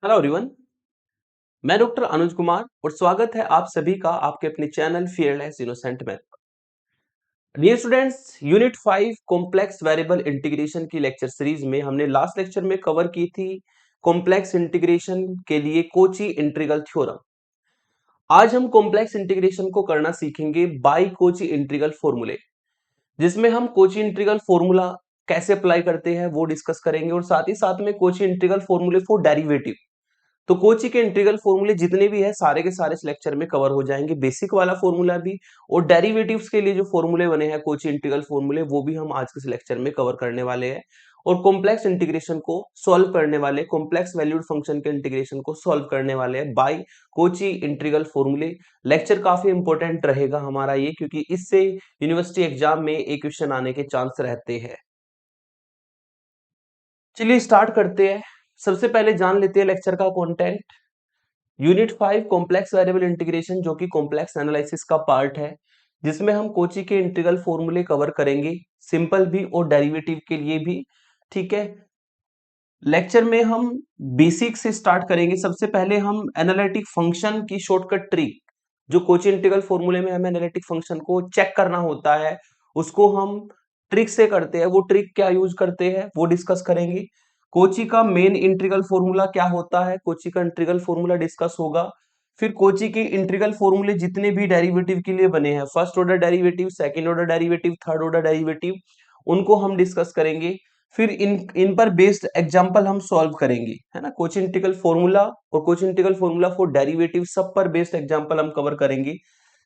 Hello everyone. मैं doctor Anuj Kumar और स्वागत है आप सभी का आपके अपने चैनल फियरलेस इनोसेंट में। Dear students, unit 5 complex variable integration की लेक्चर सीरीज में हमने लास्ट लेक्चर में कवर की थी कॉम्प्लेक्स इंटीग्रेशन के लिए कोची इंटीग्रल थ्योरम। आज हम कॉम्प्लेक्स इंटीग्रेशन को करना सीखेंगे बाय कोची इंटीग्रल फॉर्मूले, जिसमें हम कोची इंटीग्रल फॉर्मूला कैसे अप्लाई करते हैं वो डिस्कस करेंगे और साथ ही साथ में कोची इंटीग्रल फॉर्मूले फॉर डेरिवेटिव। तो कोची के इंटीग्रल फॉर्मूले जितने भी है सारे के सारे इस लेक्चर में कवर हो जाएंगे, बेसिक वाला फॉर्मूला भी और डेरिवेटिव्स के लिए जो फॉर्मूले बने हैं कोची इंटीग्रल फॉर्मूले वो भी हम आज के इस लेक्चर में कवर करने वाले हैं। और कॉम्प्लेक्स इंटीग्रेशन को सॉल्व करने वाले, कॉम्प्लेक्स वैल्यूड फंक्शन के इंटीग्रेशन को सॉल्व करने वाले हैं बाय कोची इंटीग्रल फॉर्मूले। लेक्चर काफी इंपॉर्टेंट रहेगा हमारा ये, क्योंकि इससे यूनिवर्सिटी एग्जाम में एक क्वेश्चन आने के चांस रहते हैं। चलिए स्टार्ट करते हैं। सबसे पहले जान लेते हैं लेक्चर का content. Unit 5 complex variable integration, जो कि कॉम्प्लेक्स एनालिसिस का पार्ट है, जिसमें हम कोची के इंटीग्रल फॉर्मूले कवर करेंगे, सिंपल भी और डेरिवेटिव के लिए भी। ठीक है, लेक्चर में हम बेसिक से स्टार्ट करेंगे। सबसे पहले हम एनालिटिक फंक्शन की शॉर्टकट ट्रिक, जो कोची इंटीग्रल फॉर्मूले में हमें एनालिटिक फंक्शन को चेक करना होता है, उसको हम ट्रिक से करते हैं। वो ट्रिक क्या यूज करते हैं वो डिस्कस करेंगे। कोची का मेन इंटीग्रल फॉर्मूला क्या होता है, कोची का इंटीग्रल फॉर्मूला डिस्कस होगा। फिर कोची के इंटीग्रल फॉर्मूले जितने भी डेरिवेटिव के लिए बने हैं, first order derivative, second order derivative, third order derivative, उनको हम डिस्कस करेंगे। फिर इन इन पर बेस्ड एग्जांपल हम सॉल्व करेंगे, है ना। कोची इंटीग्रल फॉर्मूला और Kochi integral formula for derivative, सब पर बेस्ड एग्जांपल हम कवर करेंगे,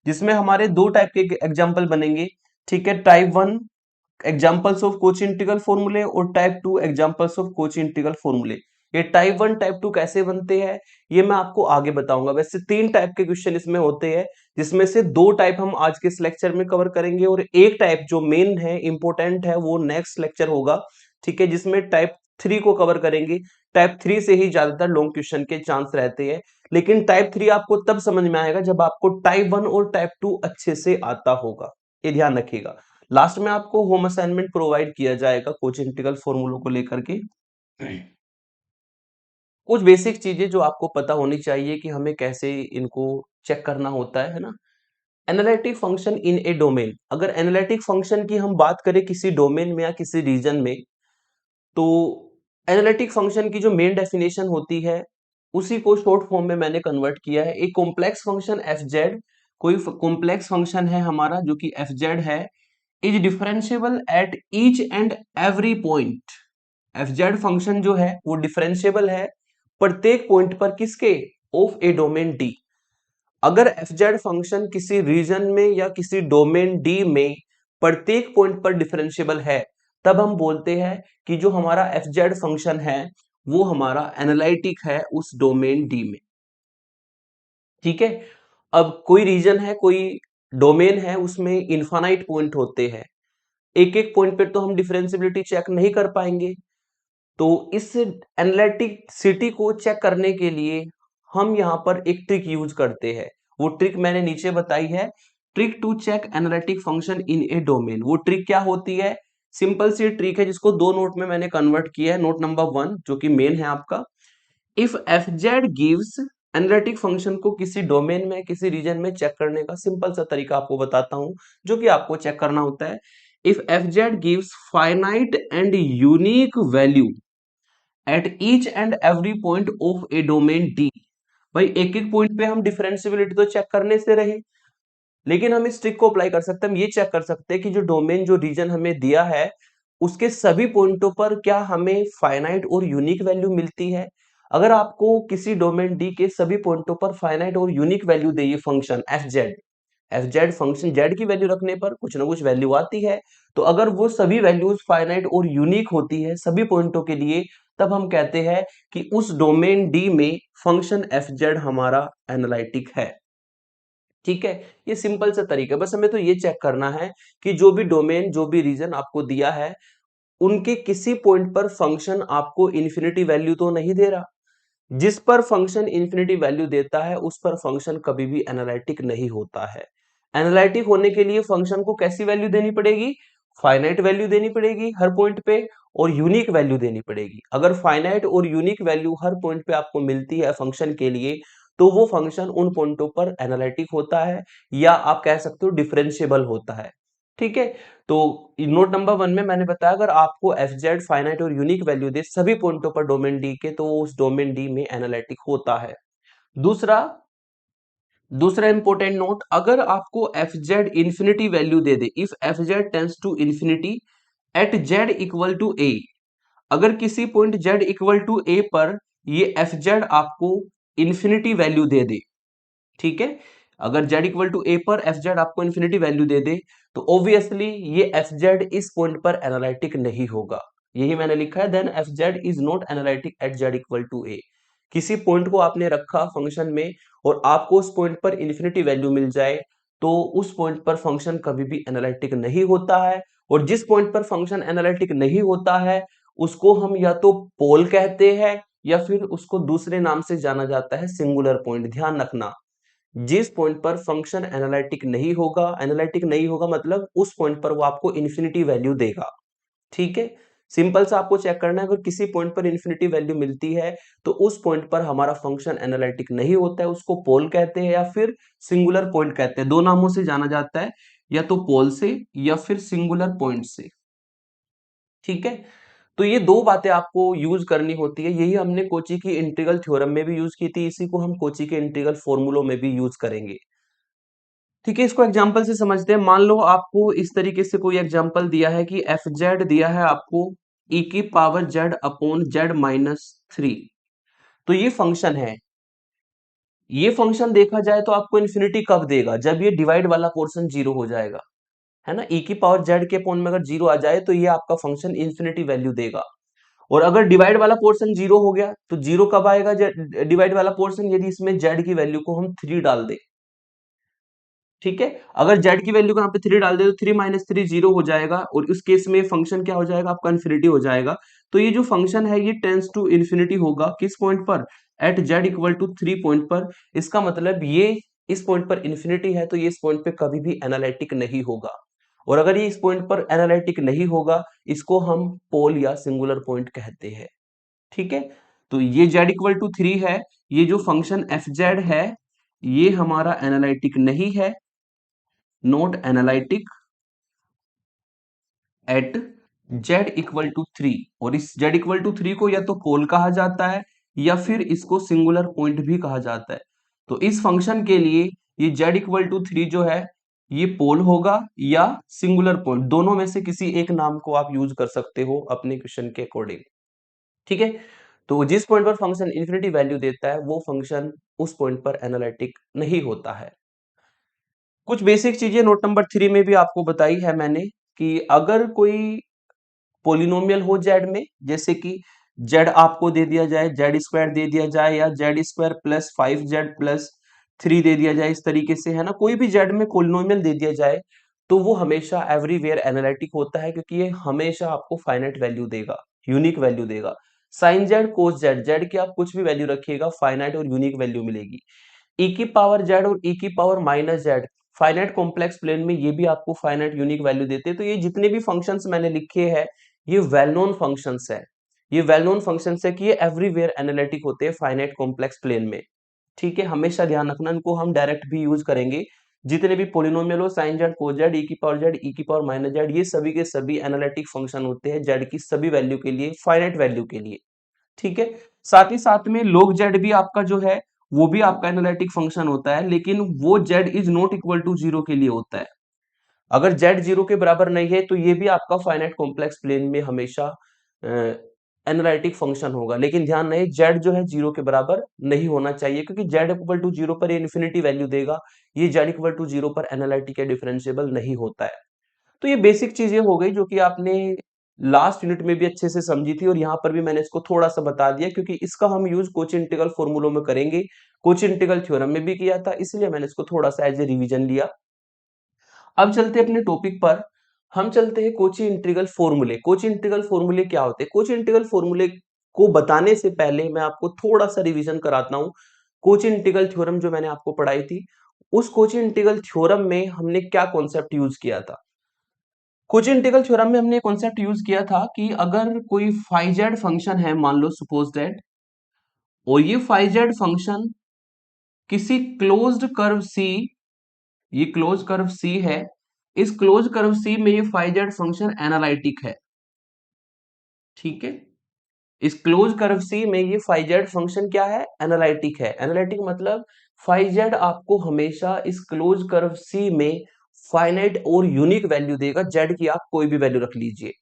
जिसमें हमारे दो टाइप के एग्जांपल बनेंगे। ठीक है, type 1 examples of Kochi integral फॉर्मूले और type 2 examples of Kochi integral फॉर्मूले। ये टाइप 1 टाइप 2 कैसे बनते हैं ये मैं आपको आगे बताऊंगा। वैसे तीन टाइप के क्वेश्चन इसमें होते हैं, जिसमें से दो टाइप हम आज के इस लेक्चर में कवर करेंगे और एक टाइप जो मेन है, इंपॉर्टेंट है, वो नेक्स्ट लेक्चर होगा। ठीक है, जिसमें टाइप 3 को कवर करेंगे। टाइप 3 से ही ज्यादातर लॉन्ग क्वेश्चन के चांस रहते हैं, लेकिन टाइप 3 आपको तब समझ में आएगा जब आपको टाइप 1 और टाइप 2 अच्छे से आता होगा। ये ध्यान रखिएगा। लास्ट में आपको होम असाइनमेंट प्रोवाइड किया जाएगा कोची इंटीग्रल फॉर्मूलों को लेकर के। कुछ बेसिक चीजें जो आपको पता होनी चाहिए कि हमें कैसे इनको चेक करना होता है ना। Analytic function in a domain, अगर एनालिटिक फंक्शन की हम बात करें किसी डोमेन में या किसी रीजन में, तो एनालिटिक फंक्शन की जो मेन डेफिनेशन होती है उसी को शॉर्ट फॉर्म में मैंने कन्वर्ट किया है। एक कॉम्प्लेक्स फंक्शन एफ जेड, कोई कॉम्प्लेक्स फंक्शन है हमारा जो कि एफ जेड है, is differentiable at each and every point. F Z function जो है वो डिफरेंशिएबल है प्रत्येक पॉइंट पर, किसके, ऑफ ए डोमेन डी। अगर एफ जेड फंक्शन किसी रीजन में या किसी डोमेन डी में प्रत्येक पॉइंट पर डिफरेंशिएबल है, तब हम बोलते हैं कि जो हमारा एफ जेड फंक्शन है वो हमारा एनालिटिक है उस डोमेन डी में। ठीक है, अब कोई रीजन है, कोई डोमेन है, उसमें इनफाइनाइट पॉइंट होते हैं, एक एक पॉइंट पे तो हम डिफरेंशिएबिलिटी चेक नहीं कर पाएंगे। तो इस एनालिटिक सिटी को चेक करने के लिए हम यहां पर एक ट्रिक यूज करते हैं। वो ट्रिक मैंने नीचे बताई है, trick to check analytic function in a domain. वो ट्रिक क्या होती है, सिंपल सी ट्रिक है जिसको दो नोट में मैंने कन्वर्ट किया है। नोट नंबर 1 जो कि मेन है आपका, if F Z gives, analytic function को किसी डोमेन में किसी रीजन में चेक करने का सिंपल सा तरीका आपको बताता हूं, जो कि आपको चेक करना होता है। If F Z gives finite and unique value at each and every point of A domain D. भाई एक एक पॉइंट पे हम डिफरेंशिएबिलिटी तो चेक करने से रहे, लेकिन हम इस ट्रिक को अप्लाई कर सकते हैं। हम ये चेक कर सकते हैं कि जो डोमेन, जो रीजन हमें दिया है, उसके सभी पॉइंटों पर क्या हमें फाइनाइट और यूनिक वैल्यू मिलती है। अगर आपको किसी डोमेन डी के सभी पॉइंटों पर फाइनाइट और यूनिक वैल्यू दे, ये function F Z, F Z function Z की वैल्यू रखने पर कुछ ना कुछ वैल्यू आती है, तो अगर वो सभी वैल्यूज फाइनाइट और यूनिक होती है सभी पॉइंटों के लिए, तब हम कहते हैं कि उस डोमेन डी में फंक्शन एफ जेड हमारा एनालिटिक है। ठीक है, ये सिंपल सा तरीका है। बस हमें तो ये चेक करना है कि जो भी डोमेन, जो भी रीजन आपको दिया है, उनके किसी पॉइंट पर फंक्शन आपको इन्फिनिटी वैल्यू तो नहीं दे रहा। जिस पर फंक्शन इन्फिनिटी वैल्यू देता है उस पर फंक्शन कभी भी एनालिटिक नहीं होता है। एनालिटिक होने के लिए फंक्शन को कैसी वैल्यू देनी पड़ेगी, फाइनाइट वैल्यू देनी पड़ेगी हर पॉइंट पे, और यूनिक वैल्यू देनी पड़ेगी। अगर फाइनाइट और यूनिक वैल्यू हर पॉइंट पे आपको मिलती है फंक्शन के लिए, तो वो फंक्शन उन पॉइंटों पर एनालिटिक होता है, या आप कह सकते हो डिफरेंशिएबल होता है। ठीक है, तो नोट नंबर 1 में मैंने बताया अगर आपको एफ जेड फाइनाइट और यूनिक वैल्यू दे सभी पॉइंटों पर डोमेन डी के, तो वो उस डोमेन डी में एनालिटिक होता है। दूसरा दूसरा इंपॉर्टेंट नोट, अगर आपको एफ जेड इंफिनिटी वैल्यू दे दे, if F Z tends to infinity at Z equal to A, अगर किसी point Z equal to A पर ये एफ जेड आपको इंफिनिटी वैल्यू दे दे, ठीक है, अगर z इक्वल टू ए पर एफ जेड आपको इन्फिनिटी वैल्यू दे दे, तो ऑब्वियसली ये एफ जेड इस पॉइंट पर एनालिटिक नहीं होगा। यही मैंने लिखा है, then F Z is not analytic at z equal to A. किसी पॉइंट को आपने रखा फंक्शन में और आपको उस पॉइंट पर इन्फिनिटी वैल्यू मिल जाए, तो उस पॉइंट पर फंक्शन कभी भी एनालिटिक नहीं होता है। और जिस पॉइंट पर फंक्शन एनालिटिक नहीं होता है, उसको हम या तो पोल कहते हैं, या फिर उसको दूसरे नाम से जाना जाता है सिंगुलर पॉइंट। ध्यान रखना, जिस पॉइंट पर फंक्शन एनालिटिक नहीं होगा मतलब उस पॉइंट पर वो आपको इन्फिनिटी वैल्यू देगा। ठीक है, सिंपल सा आपको चेक करना है, अगर किसी पॉइंट पर इन्फिनिटी वैल्यू मिलती है, तो उस पॉइंट पर हमारा फंक्शन एनालिटिक नहीं होता है, उसको पोल कहते हैं या फिर सिंगुलर पॉइंट कहते हैं। दो नामों से जाना जाता है, या तो पोल से या फिर सिंगुलर पॉइंट से। ठीक है, तो ये दो बातें आपको यूज करनी होती है, यही हमने कोची की इंटीग्रल थ्योरम में भी यूज की थी, इसी को हम कोची के इंटीग्रल फॉर्मूलों में भी यूज करेंगे। ठीक है, इसको एग्जांपल से समझते हैं। मान लो आपको इस तरीके से कोई एग्जांपल दिया है कि एफ जेड दिया है आपको ई की power Z upon Z minus three, तो ये फंक्शन है। ये फंक्शन देखा जाए तो आपको इन्फिनिटी कब देगा, जब ये डिवाइड वाला पोर्शन जीरो हो जाएगा, है ना। ई की पावर जेड के अपॉन में अगर जीरो आ जाए तो ये आपका फंक्शन इन्फिनिटी वैल्यू देगा। और अगर डिवाइड वाला पोर्शन जीरो हो गया, तो जीरो कब आएगा डिवाइड वाला पोर्शन, यदि इसमें जेड की वैल्यू को हम थ्री डाल दें। ठीक है, अगर z की वैल्यू को यहाँ पे थ्री डाल दे तो थ्री माइनस थ्री जीरो हो जाएगा, और उस केस में फंक्शन क्या हो जाएगा आपका, इन्फिनिटी हो जाएगा। तो ये जो फंक्शन है ये टेंस टू इन्फिनिटी होगा किस पॉइंट पर, at z equal to three point पर। इसका मतलब ये इस पॉइंट पर इन्फिनिटी है, तो ये इस पॉइंट पे कभी भी एनालिटिक नहीं होगा। और अगर ये इस पॉइंट पर एनालिटिक नहीं होगा, इसको हम पोल या सिंगुलर पॉइंट कहते हैं। ठीक है, तो ये z इक्वल टू थ्री है, ये जो फंक्शन एफ जेड है ये हमारा एनालिटिक नहीं है, not analytic at z equal to three. और इस z इक्वल टू थ्री को या तो पोल कहा जाता है, या फिर इसको सिंगुलर पॉइंट भी कहा जाता है। तो इस फंक्शन के लिए ये z इक्वल टू थ्री जो है ये पोल होगा या सिंगुलर पॉइंट, दोनों में से किसी एक नाम को आप यूज कर सकते हो अपने क्वेश्चन के अकॉर्डिंग। ठीक है, तो जिस पॉइंट पर फंक्शन इन्फिनिटी वैल्यू देता है वो फंक्शन उस पॉइंट पर एनालिटिक नहीं होता है। कुछ बेसिक चीजें नोट नंबर 3 में भी आपको बताई है मैंने, कि अगर कोई पोलिनोमियल हो जेड में, जैसे कि जेड आपको दे दिया जाए, जेड स्क्वायर दे दिया जाए, या Z square plus five Z plus three दे दिया जाए, इस तरीके से, है ना, कोई भी जेड में पोलिनोमियल दे दिया जाए, तो वो हमेशा एवरीवेयर एनालिटिक होता है, क्योंकि ये हमेशा आपको फाइनाइट वैल्यू देगा, यूनिक वैल्यू देगा। Sine Z cos Z, Z की आप कुछ भी वैल्यू रखिएगा फाइनाइट और यूनिक वैल्यू मिलेगी। ई की पावर जेड और ई की power minus Z finite complex plane में ये भी आपको फाइनाइट यूनिक वैल्यू देते हैं। तो ये जितने भी फंक्शंस मैंने लिखे हैं ये वेल नोन फंक्शंस है, ये वेल नोन फंक्शंस है कि ये एवरीवेयर एनालिटिक होते हैं फाइनाइट कॉम्प्लेक्स प्लेन में। ठीक है, हमेशा ध्यान रखना, इनको हम डायरेक्ट भी यूज करेंगे। जितने भी पोलिनोमियल हो, साइन जेड कोस जेड ई की पावर जेड ई की पावर माइनस जेड, ये सभी के सभी एनालिटिक फंक्शन होते हैं जेड की सभी वैल्यू के लिए, फाइनाइट वैल्यू के लिए। ठीक है, साथ ही साथ में log z भी आपका जो है वो भी आपका एनालिटिक फंक्शन होता है, लेकिन वो z is not equal to zero के लिए होता है। अगर z जीरो के बराबर नहीं है तो ये भी आपका फाइनाइट कॉम्प्लेक्स प्लेन में हमेशा एनालिटिक फंक्शन होगा, लेकिन ध्यान रहे z जो है जीरो के बराबर नहीं होना चाहिए, क्योंकि z इक्वल टू जीरो पर ये इन्फिनिटी वैल्यू देगा, ये z इक्वल टू जीरो पर एनालिटिक या डिफरेंशिएबल नहीं होता है। तो ये बेसिक चीजें हो गई जो कि आपने लास्ट यूनिट में भी अच्छे से समझी थी, और यहाँ पर भी मैंने इसको थोड़ा सा बता दिया, क्योंकि इसका हम यूज कोची इंटीग्रल फॉर्मूलों में करेंगे, कोची इंटीग्रल थ्योरम में भी किया था, इसलिए मैंने इसको थोड़ा सा एज ए रिवीजन लिया। अब चलते हैं अपने टॉपिक पर, हम चलते हैं कोची इंटीग्रल फॉर्मूले। कोची इंटीग्रल फॉर्मूले क्या होते हैं? कोची इंटीग्रल फॉर्मूले को बताने से पहले मैं आपको थोड़ा सा रिवीजन कराता हूँ। कोची इंटीग्रल थ्योरम जो मैंने आपको पढ़ाई थी, उस कोची इंटीग्रल थ्योरम में हमने क्या कॉन्सेप्ट यूज किया था? कुछ इंटीग्रल थ्योरम में हमने कॉन्सेप्ट यूज किया था कि अगर कोई फाइ जेड फंक्शन है, मान लो सपोज दैट, और ये फाइ जेड फंक्शन किसी क्लोज्ड कर्व सी, ये क्लोज कर्व सी है, इस क्लोज कर्व सी में ये फाइ जेड फंक्शन एनालिटिक है, ठीक है। इस क्लोज कर्व सी में ये फाइ जेड फंक्शन क्या है, एनालिटिक है। एनालिटिक मतलब फाइ जेड आपको हमेशा इस क्लोज कर्व सी में फाइनाइट और यूनिक वैल्यू देगा, जेड की आप कोई भी वैल्यू रख लीजिए,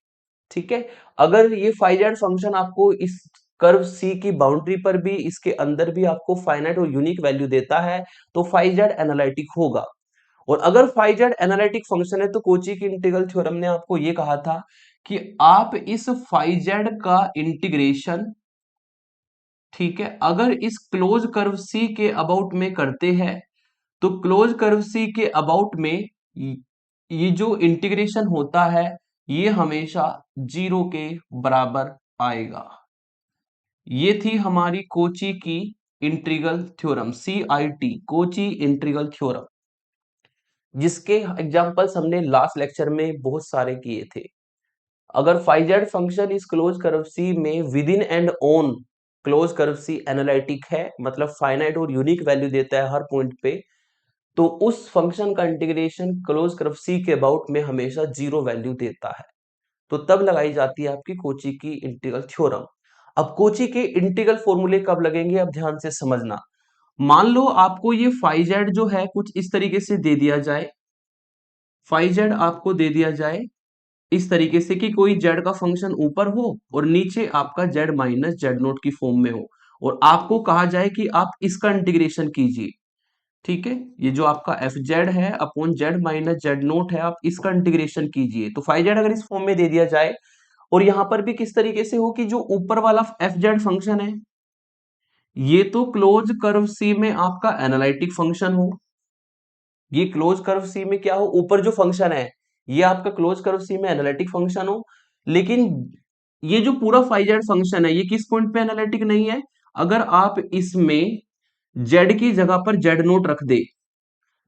ठीक है। अगर ये फाइ जेड फंक्शन आपको इस कर्व सी की बाउंड्री पर भी, इसके अंदर भी आपको फाइनाइट और यूनिक वैल्यू देता है, तो फाइ जेड एनालिटिक होगा। और अगर फाइ जेड एनालिटिक फंक्शन है तो कोची की इंटीग्रल थ्योरम ने आपको ये कहा था कि आप इस फाइ जेड का इंटीग्रेशन, ठीक है, अगर इस क्लोज कर्व सी के अबाउट में करते हैं तो क्लोज कर्व सी के अबाउट में ये जो इंटीग्रेशन होता है ये हमेशा 0 के बराबर आएगा। ये थी हमारी कोची की integral theorem, CIT, Cauchy integral theorem, जिसके एग्जांपल्स हमने लास्ट लेक्चर में बहुत सारे किए थे। अगर फाइ जेड फंक्शन इस क्लोज कर्व सी में within and on close curve C analytic है, मतलब फाइनाइट और यूनिक वैल्यू देता है हर पॉइंट पे, तो उस फंक्शन का इंटीग्रेशन क्लोज कर्व सी के अबाउट में हमेशा 0 वैल्यू देता है। तो तब लगाई जाती है आपकी कोची की इंटीग्रल थ्योरम। अब कोची के इंटीग्रल फॉर्मूले कब लगेंगे, अब ध्यान से समझना। मान लो आपको ये फाइ जेड जो है कुछ इस तरीके से दे दिया जाए, फाइ जेड आपको दे दिया जाए इस तरीके से कि कोई जेड का फंक्शन ऊपर हो और नीचे आपका जेड माइनस जेड नोट की फॉर्म में हो, और आपको कहा जाए कि आप इसका इंटीग्रेशन कीजिए, ठीक है। ये जो आपका एफ जेड है upon Z minus Z note है, आप इसका इंटीग्रेशन कीजिए। तो फाइ जेड अगर इस फॉर्म में दे दिया जाए, और यहां पर भी किस तरीके से हो कि जो ऊपर वाला एफ जेड फंक्शन है ये तो क्लोज कर्व सी में आपका एनालिटिक फंक्शन हो, ये क्लोज कर्व सी में क्या हो, ऊपर जो फंक्शन है ये आपका क्लोज कर्व सी में एनालिटिक फंक्शन हो, लेकिन ये जो पूरा फाइ जेड फंक्शन है ये किस पॉइंट पे एनालिटिक नहीं है। अगर आप इसमें जेड की जगह पर जेड नोट रख दे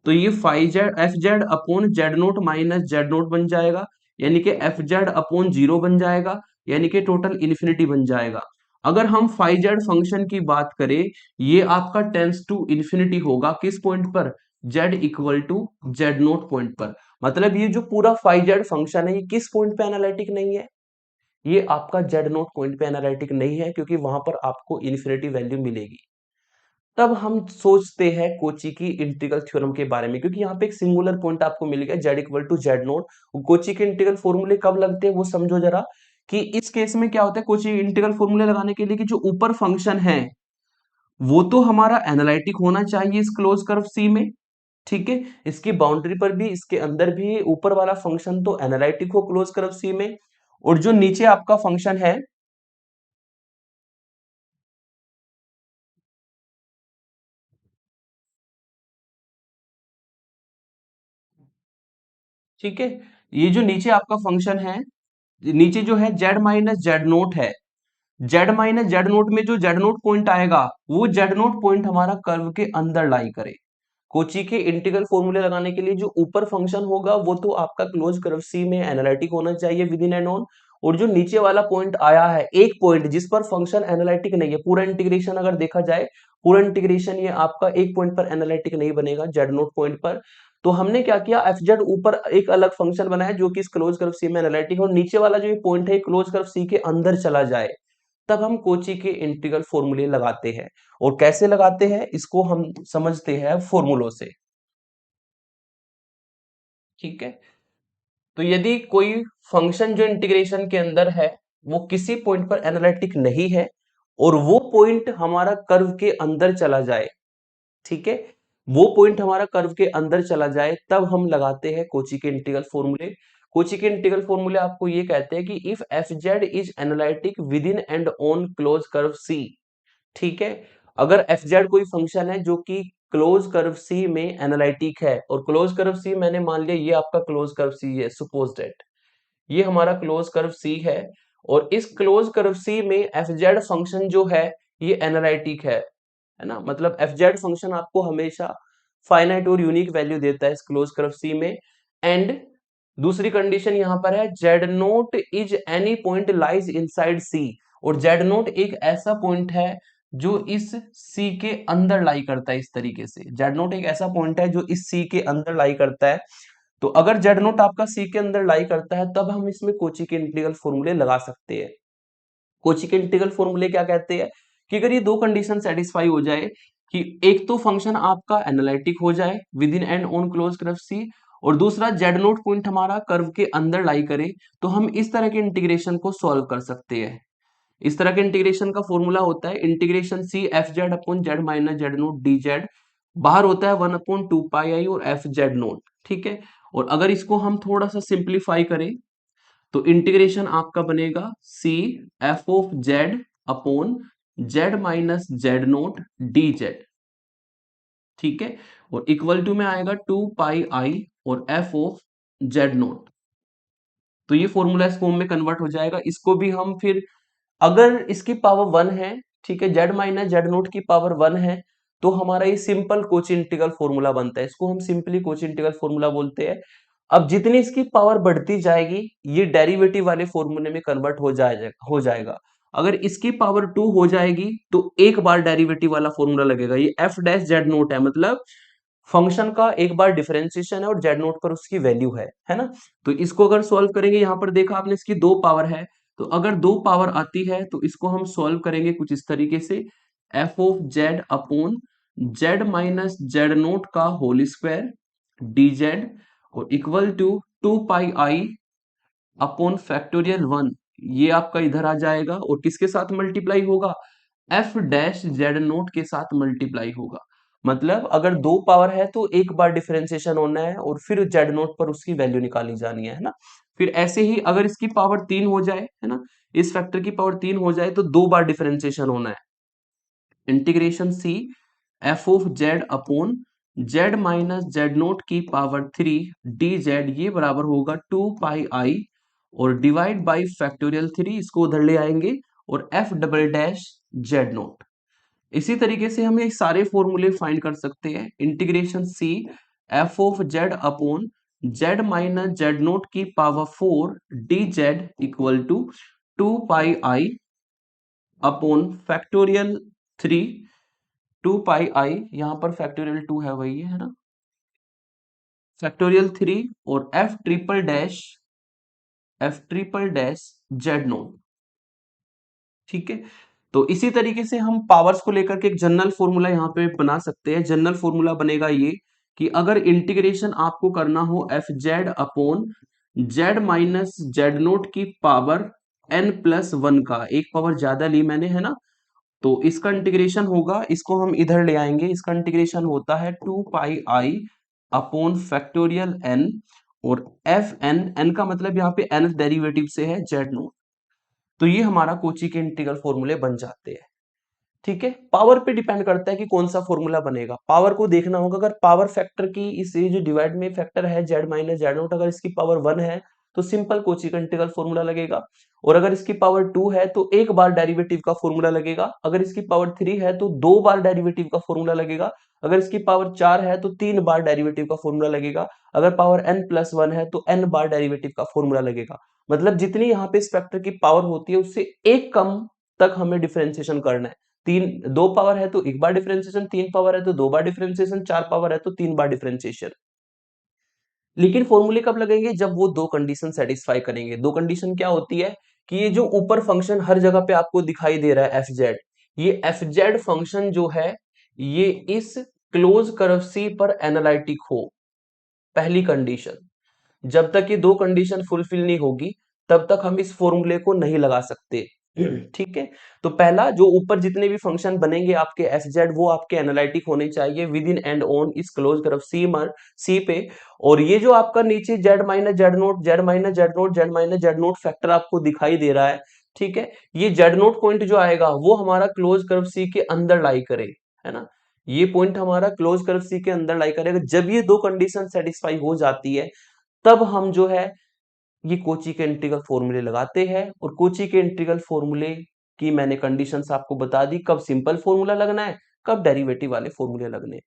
तो ये phi Z F Z upon Z nought minus Z nought बन जाएगा, यानी कि एफ जेड अपॉन 0 बन जाएगा, यानी कि टोटल इन्फिनिटी बन जाएगा। अगर हम फाइ जेड फंक्शन की बात करें, ये आपका टेंस टू इन्फिनिटी होगा किस पॉइंट पर, Z equal to Z naught point पर। मतलब ये जो पूरा फाइ जेड फंक्शन है ये किस पॉइंट पे एनालिटिक नहीं है, ये आपका जेड नोट पॉइंट पे एनालिटिक नहीं है, क्योंकि वहां पर आपको इन्फिनिटी वैल्यू मिलेगी। तब हम सोचते हैं कोची की इंटीग्रल थ्योरम के बारे में, क्योंकि यहाँ पे एक सिंगुलर पॉइंट आपको मिल गया Z equal to Z naught. Cauchy के इंटीग्रल फॉर्मूले कब लगते हैं वो समझो जरा, कि इस केस में क्या होता है कोची इंटीग्रल फॉर्मूले लगाने के लिए, कि जो ऊपर फंक्शन है वो तो हमारा एनालिटिक होना चाहिए इस क्लोज कर्व सी में, ठीक है। इसकी बाउंड्री पर भी, इसके अंदर भी ऊपर वाला फंक्शन तो एनालिटिक हो क्लोज कर्व सी में, और जो नीचे आपका फंक्शन है, ठीक है, ये जो नीचे आपका फंक्शन है, नीचे जो है जेड माइनस जेड नोट है, जेड माइनस जेड नोट में जो जेड नोट पॉइंट आएगा वो जेड नोट पॉइंट हमारा कर्व के अंदर लाई करे। कोची के इंटीग्रल फॉर्मूले लगाने के लिए जो ऊपर फंक्शन होगा वो तो आपका क्लोज कर्व सी में एनालिटिक होना चाहिए विद इन एंड ऑन, और जो नीचे वाला पॉइंट आया है एक पॉइंट जिस पर फंक्शन एनालिटिक नहीं है, पूरा इंटीग्रेशन अगर देखा जाए, पूरा इंटीग्रेशन ये आपका एक पॉइंट पर एनालिटिक नहीं बनेगा जेड नोट पॉइंट पर। तो हमने क्या किया, एफ जेड ऊपर एक अलग फंक्शन बनाया जो कि इस क्लोज कर्व सी में एनालिटिक है, और नीचे वाला जो पॉइंट है क्लोज कर्व सी के अंदर चला जाए, तब हम कोची के इंटीग्रल फॉर्मूले लगाते हैं। और कैसे लगाते हैं इसको हम समझते हैं फॉर्मूलों से, ठीक है। तो यदि कोई फंक्शन जो इंटीग्रेशन के अंदर है वो किसी पॉइंट पर एनालिटिक नहीं है, और वो पॉइंट हमारा कर्व के अंदर चला जाए, ठीक है, वो पॉइंट हमारा कर्व के अंदर चला जाए, तब हम लगाते हैं कोची के इंटीग्रल फॉर्मूले। कोची के इंटीग्रल फॉर्मूले आपको ये कहते हैं कि if F Z is analytic within and on close curve C, ठीक है। अगर एफ जेड कोई फंक्शन है जो कि क्लोज कर्व सी में एनालिटिक है, और क्लोज कर्व सी मैंने मान लिया ये आपका क्लोज कर्व सी है, सपोज दैट ये हमारा क्लोज कर्व सी है, और इस क्लोज कर्व सी में एफ जेड फंक्शन जो है ये एनालिटिक है ना, मतलब एफ जेड फंक्शन आपको हमेशा फाइनाइट और यूनिक वैल्यू देता है इस क्लोज कर्व सी में। एंड दूसरी कंडीशन यहां पर है Z naught is any point lies inside C, और जेड नोट एक ऐसा पॉइंट है जो इस सी के अंदर लाई करता है। इस तरीके से जेड नोट एक ऐसा पॉइंट है जो इस सी के अंदर लाई करता है। तो अगर जेड नोट आपका सी के अंदर लाई करता है तब हम इसमें कोची के इंटीग्रल फॉर्मूले लगा सकते हैं। कोची के इंटीग्रल फॉर्मूले क्या कहते हैं कि अगर ये दो कंडीशन सेटिस्फाई हो जाए कि एक तो फंक्शन आपका एनालिटिक हो जाए within and on close curve C, और दूसरा जेड नोट पॉइंट हमारा कर्व के अंदर लाई करे, तो हम इस तरह के इंटीग्रेशन को सॉल्व कर सकते हैं। इस तरह के इंटीग्रेशन का फॉर्मूला होता है integration C F Z upon Z minus Z naught D Z, बाहर होता है 1/2 पाई आई और एफ जेड नोट, ठीक है। और अगर इसको हम थोड़ा सा सिंप्लीफाई करें तो इंटीग्रेशन आपका बनेगा C F of Z upon Z minus Z naught D Z, ठीक है। और इक्वल टू में आएगा 2 पाई आई और एफ ऑफ जेड नोट। तो ये फॉर्मूला इस फॉर्म में कन्वर्ट हो जाएगा। इसको भी हम फिर अगर इसकी पावर 1 है, ठीक है, जेड माइनस जेड नोट की पावर 1 है, तो हमारा ये सिंपल कोची इंटीग्रल फॉर्मूला बनता है। इसको हम सिंपली कोची इंटीग्रल फॉर्मूला बोलते हैं। अब जितनी इसकी पावर बढ़ती जाएगी ये डेरिवेटिव वाले फॉर्मूले में कन्वर्ट हो जाएगा। अगर इसकी पावर 2 हो जाएगी तो एक बार डेरिवेटिव वाला फॉर्मूला लगेगा। ये एफ डैश जेड नोट है, मतलब फंक्शन का एक बार डिफरेंशिएशन है और जेड नोट पर उसकी वैल्यू है ना। तो इसको अगर सॉल्व करेंगे, यहां पर देखा आपने इसकी दो पावर है, तो अगर दो पावर आती है तो इसको हम सॉल्व करेंगे कुछ इस तरीके से F of Z upon Z minus Z naught का होल स्क्वायर डी जेड और equal to 2 pi I upon factorial 1। ये आपका इधर आ जाएगा और किसके साथ मल्टीप्लाई होगा, एफ डैश जेड नोट के साथ मल्टीप्लाई होगा। मतलब अगर दो पावर है तो एक बार डिफरेंशिएशन होना है और फिर जेड नोट पर उसकी वैल्यू निकाली जानी है ना। फिर ऐसे ही अगर इसकी पावर 3 हो जाए, है ना, इस फैक्टर की पावर 3 हो जाए तो दो बार डिफरेंशिएशन होना है। Integration C F of Z upon Z minus Z naught की पावर 3 डी जेड, ये बराबर होगा 2 पाई आई और डिवाइड बाई फैक्टोरियल 3, इसको उधर ले आएंगे और F double dash Z note. इसी तरीके से हम ये सारे फॉर्मूले फाइंड कर सकते हैं। Integration C F of Z upon Z minus Z naught की power 4 D Z equal to 2 pi I upon factorial 3, 2 pi I, यहां पर फैक्टोरियल 2 है वही है ना, फैक्टोरियल 3 और F triple dash Z note, ठीक है। तो इसी तरीके से हम पावर्स को लेकर के एक जनरल फॉर्मूला यहाँ पे बना सकते हैं। जनरल फॉर्मूला बनेगा ये कि अगर इंटीग्रेशन आपको करना हो F Z upon Z minus Z naught की पावर n+1 का, एक पावर ज्यादा ली मैंने, है ना, तो इसका इंटीग्रेशन होगा, इसको हम इधर ले आएंगे, इसका इंटीग्रेशन होता है 2 pi I upon factorial n और एफ एन का मतलब यहाँ पे nth डेरिवेटिव से है जेड नोट। तो ये हमारा कोची के इंटीग्रल फॉर्मूले बन जाते हैं, ठीक है। पावर पे डिपेंड करता है कि कौन सा फॉर्मूला बनेगा। पावर को देखना होगा, अगर पावर फैक्टर की इस ये जो डिवाइड में फैक्टर है जेड माइनस जेड नोट, अगर इसकी पावर 1 है तो सिंपल कोची का इंटीग्रल फॉर्मूला लगेगा। और अगर इसकी पावर 2 है तो एक बार डेरिवेटिव का फॉर्मूला लगेगा। अगर इसकी पावर 3 है तो दो बार डेरिवेटिव का फॉर्मूला लगेगा। अगर इसकी पावर 4 है तो 3 बार डेरिवेटिव का फॉर्मूला लगेगा। अगर पावर n+1 है तो n बार डेरिवेटिव का फॉर्मूला लगेगा। मतलब जितनी यहाँ पे इस फैक्टर की पावर होती है उससे एक कम तक हमें डिफरेंशिएशन करना है। दो पावर है तो एक बार डिफरेंशिएशन, तीन पावर है तो दो बार डिफरेंशिएशन, चार पावर है तो तीन बार डिफरेंशिएशन। लेकिन फॉर्मूले कब लगेंगे, जब वो दो कंडीशन सेटिस्फाई करेंगे। दो कंडीशन क्या होती है कि ये जो ऊपर फंक्शन हर जगह पे आपको दिखाई दे रहा है एफ जेड, ये एफ जेड फंक्शन जो है ये इस क्लोज कर्व सी पर एनालिटिक हो, पहली कंडीशन। जब तक ये दो कंडीशन फुलफिल नहीं होगी तब तक हम इस फॉर्मूले को नहीं लगा सकते, ठीक है। तो पहला, जो ऊपर जितने भी फंक्शन बनेंगे आपके एफ जेड, वो आपके एनालिटिक होने चाहिए विद इन एंड ऑन इस क्लोज कर्व सी पे। और ये जो आपका नीचे Z minus Z note Z minus Z note Z minus Z note factor आपको दिखाई दे रहा है, ठीक है, ये जेड नोट पॉइंट जो आएगा वो हमारा क्लोज कर्व सी के अंदर लाई करे, है ना। ये पॉइंट हमारा क्लोज कर्व सी के अंदर लाई करेगा। जब ये दो कंडीशन सेटिस्फाई हो जाती है तब हम जो है ये कोची के इंटीग्रल फॉर्मूले लगाते हैं। और कोची के इंटीग्रल फॉर्मूले की मैंने कंडीशंस आपको बता दी, कब सिंपल फॉर्मूला लगना है, कब डेरिवेटिव वाले फॉर्मूले लगने हैं,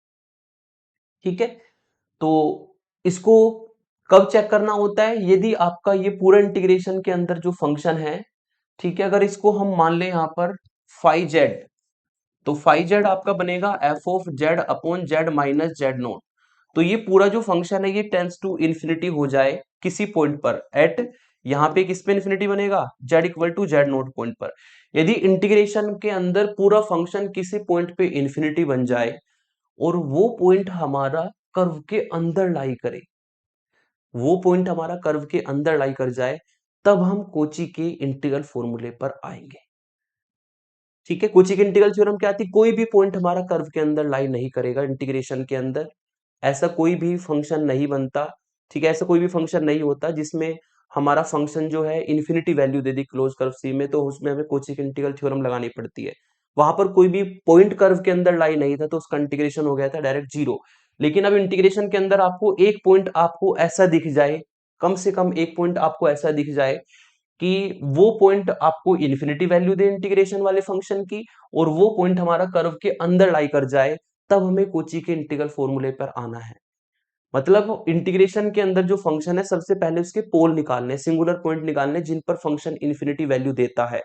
ठीक है। तो इसको कब चेक करना होता है? यदि आपका ये पूरा इंटीग्रेशन के अंदर जो फंक्शन है, ठीक है, अगर इसको हम मान लें यहाँ पर फाई जेड, तो फाई जेड आपका बनेगा F of Z upon Z minus Z note. तो ये पूरा जो फंक्शन है ये टेंस टू इन्फिनिटी हो जाए किसी पॉइंट पर एट, यहाँ पे किस पे इन्फिनिटी बनेगा? Z equal to Z naught point पर। यदि इंटीग्रेशन के अंदर पूरा फंक्शन किसी पॉइंट पे इन्फिनिटी बन जाए और वो पॉइंट हमारा कर्व के अंदर लाई करे, वो पॉइंट हमारा कर्व के अंदर लाई कर जाए, तब हम कोची के इंटीग्रल फॉर्मूले पर आएंगे। ठीक है, कोची की इंटीग्रल थ्योरम क्या आती? कोई भी पॉइंट हमारा कर्व के अंदर लाई नहीं करेगा इंटीग्रेशन के अंदर, ऐसा कोई भी फंक्शन नहीं बनता। ठीक है, ऐसा कोई भी फंक्शन नहीं होता जिसमें हमारा फंक्शन जो है इन्फिनिटी वैल्यू दे दी क्लोज कर्व सी में, तो उसमें हमें कोची की इंटीग्रल थ्योरम लगानी पड़ती है। वहां पर कोई भी पॉइंट कर्व के अंदर लाई नहीं था, तो उसका इंटीग्रेशन हो गया था डायरेक्ट जीरो। लेकिन अब इंटीग्रेशन के अंदर आपको एक पॉइंट आपको ऐसा दिख जाए, कम से कम एक पॉइंट आपको ऐसा दिख जाए कि वो पॉइंट आपको इन्फिनिटी वैल्यू दे इंटीग्रेशन वाले फंक्शन की, और वो पॉइंट हमारा कर्व के अंदर लाई कर जाए, तब हमें कोची के इंटीग्रल फॉर्मूले पर आना है। मतलब इंटीग्रेशन के अंदर जो फंक्शन है, सबसे पहले उसके पोल निकालने, सिंगुलर पॉइंट निकालने जिन पर फंक्शन इन्फिनिटी वैल्यू देता है।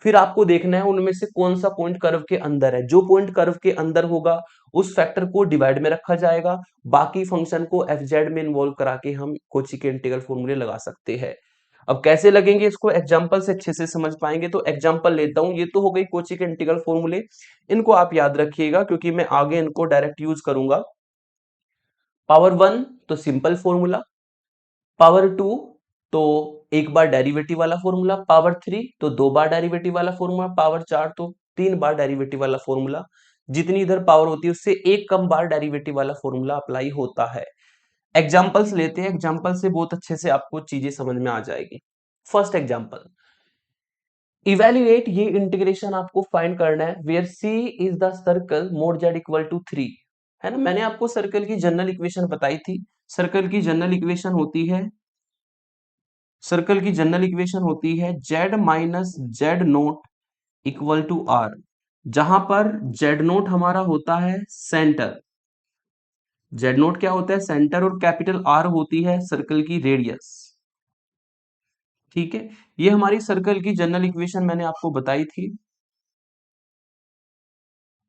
फिर आपको देखना है उनमें से कौन सा पॉइंट कर्व के अंदर है। जो पॉइंट कर्व के अंदर होगा उस फैक्टर को डिवाइड में रखा जाएगा, बाकी फंक्शन को एफ जेड में इन्वॉल्व करा के हम कोची के इंटीग्रल फॉर्मूले लगा सकते हैं। अब कैसे लगेंगे इसको एग्जांपल से अच्छे से समझ पाएंगे, तो एग्जांपल लेता हूं। ये तो हो गई कोची के इंटीग्रल फॉर्मूले, इनको आप याद रखिएगा क्योंकि मैं आगे इनको डायरेक्ट यूज करूंगा। पावर वन तो सिंपल फॉर्मूला, पावर टू तो एक बार डेरिवेटिव वाला फॉर्मूला, पावर थ्री तो दो बार डेरिवेटिव वाला फॉर्मूला, पावर चार तो तीन बार डेरिवेटिव वाला फॉर्मूला। जितनी इधर पावर होती है उससे एक कम बार डेरिवेटिव वाला फॉर्मूला अप्लाई होता है। एग्जांपल्स लेते हैं, एग्जांपल से बहुत अच्छे से आपको चीजें समझ में आ जाएगी। फर्स्ट एग्जांपल, इवेल्युएट, ये इंटीग्रेशन आपको फाइंड करना है where C is the circle mod Z equal to three, है ना। मैंने आपको सर्कल की जनरल इक्वेशन बताई थी। सर्कल की जनरल इक्वेशन होती है, सर्कल की जनरल इक्वेशन होती है Z minus Z naught equal to R, जहां पर जेड नोट हमारा होता है सेंटर, जेड नोट क्या होता है? सेंटर, और कैपिटल आर होती है सर्कल की रेडियस। ठीक है, ये हमारी सर्कल की जनरल इक्वेशन मैंने आपको बताई थी।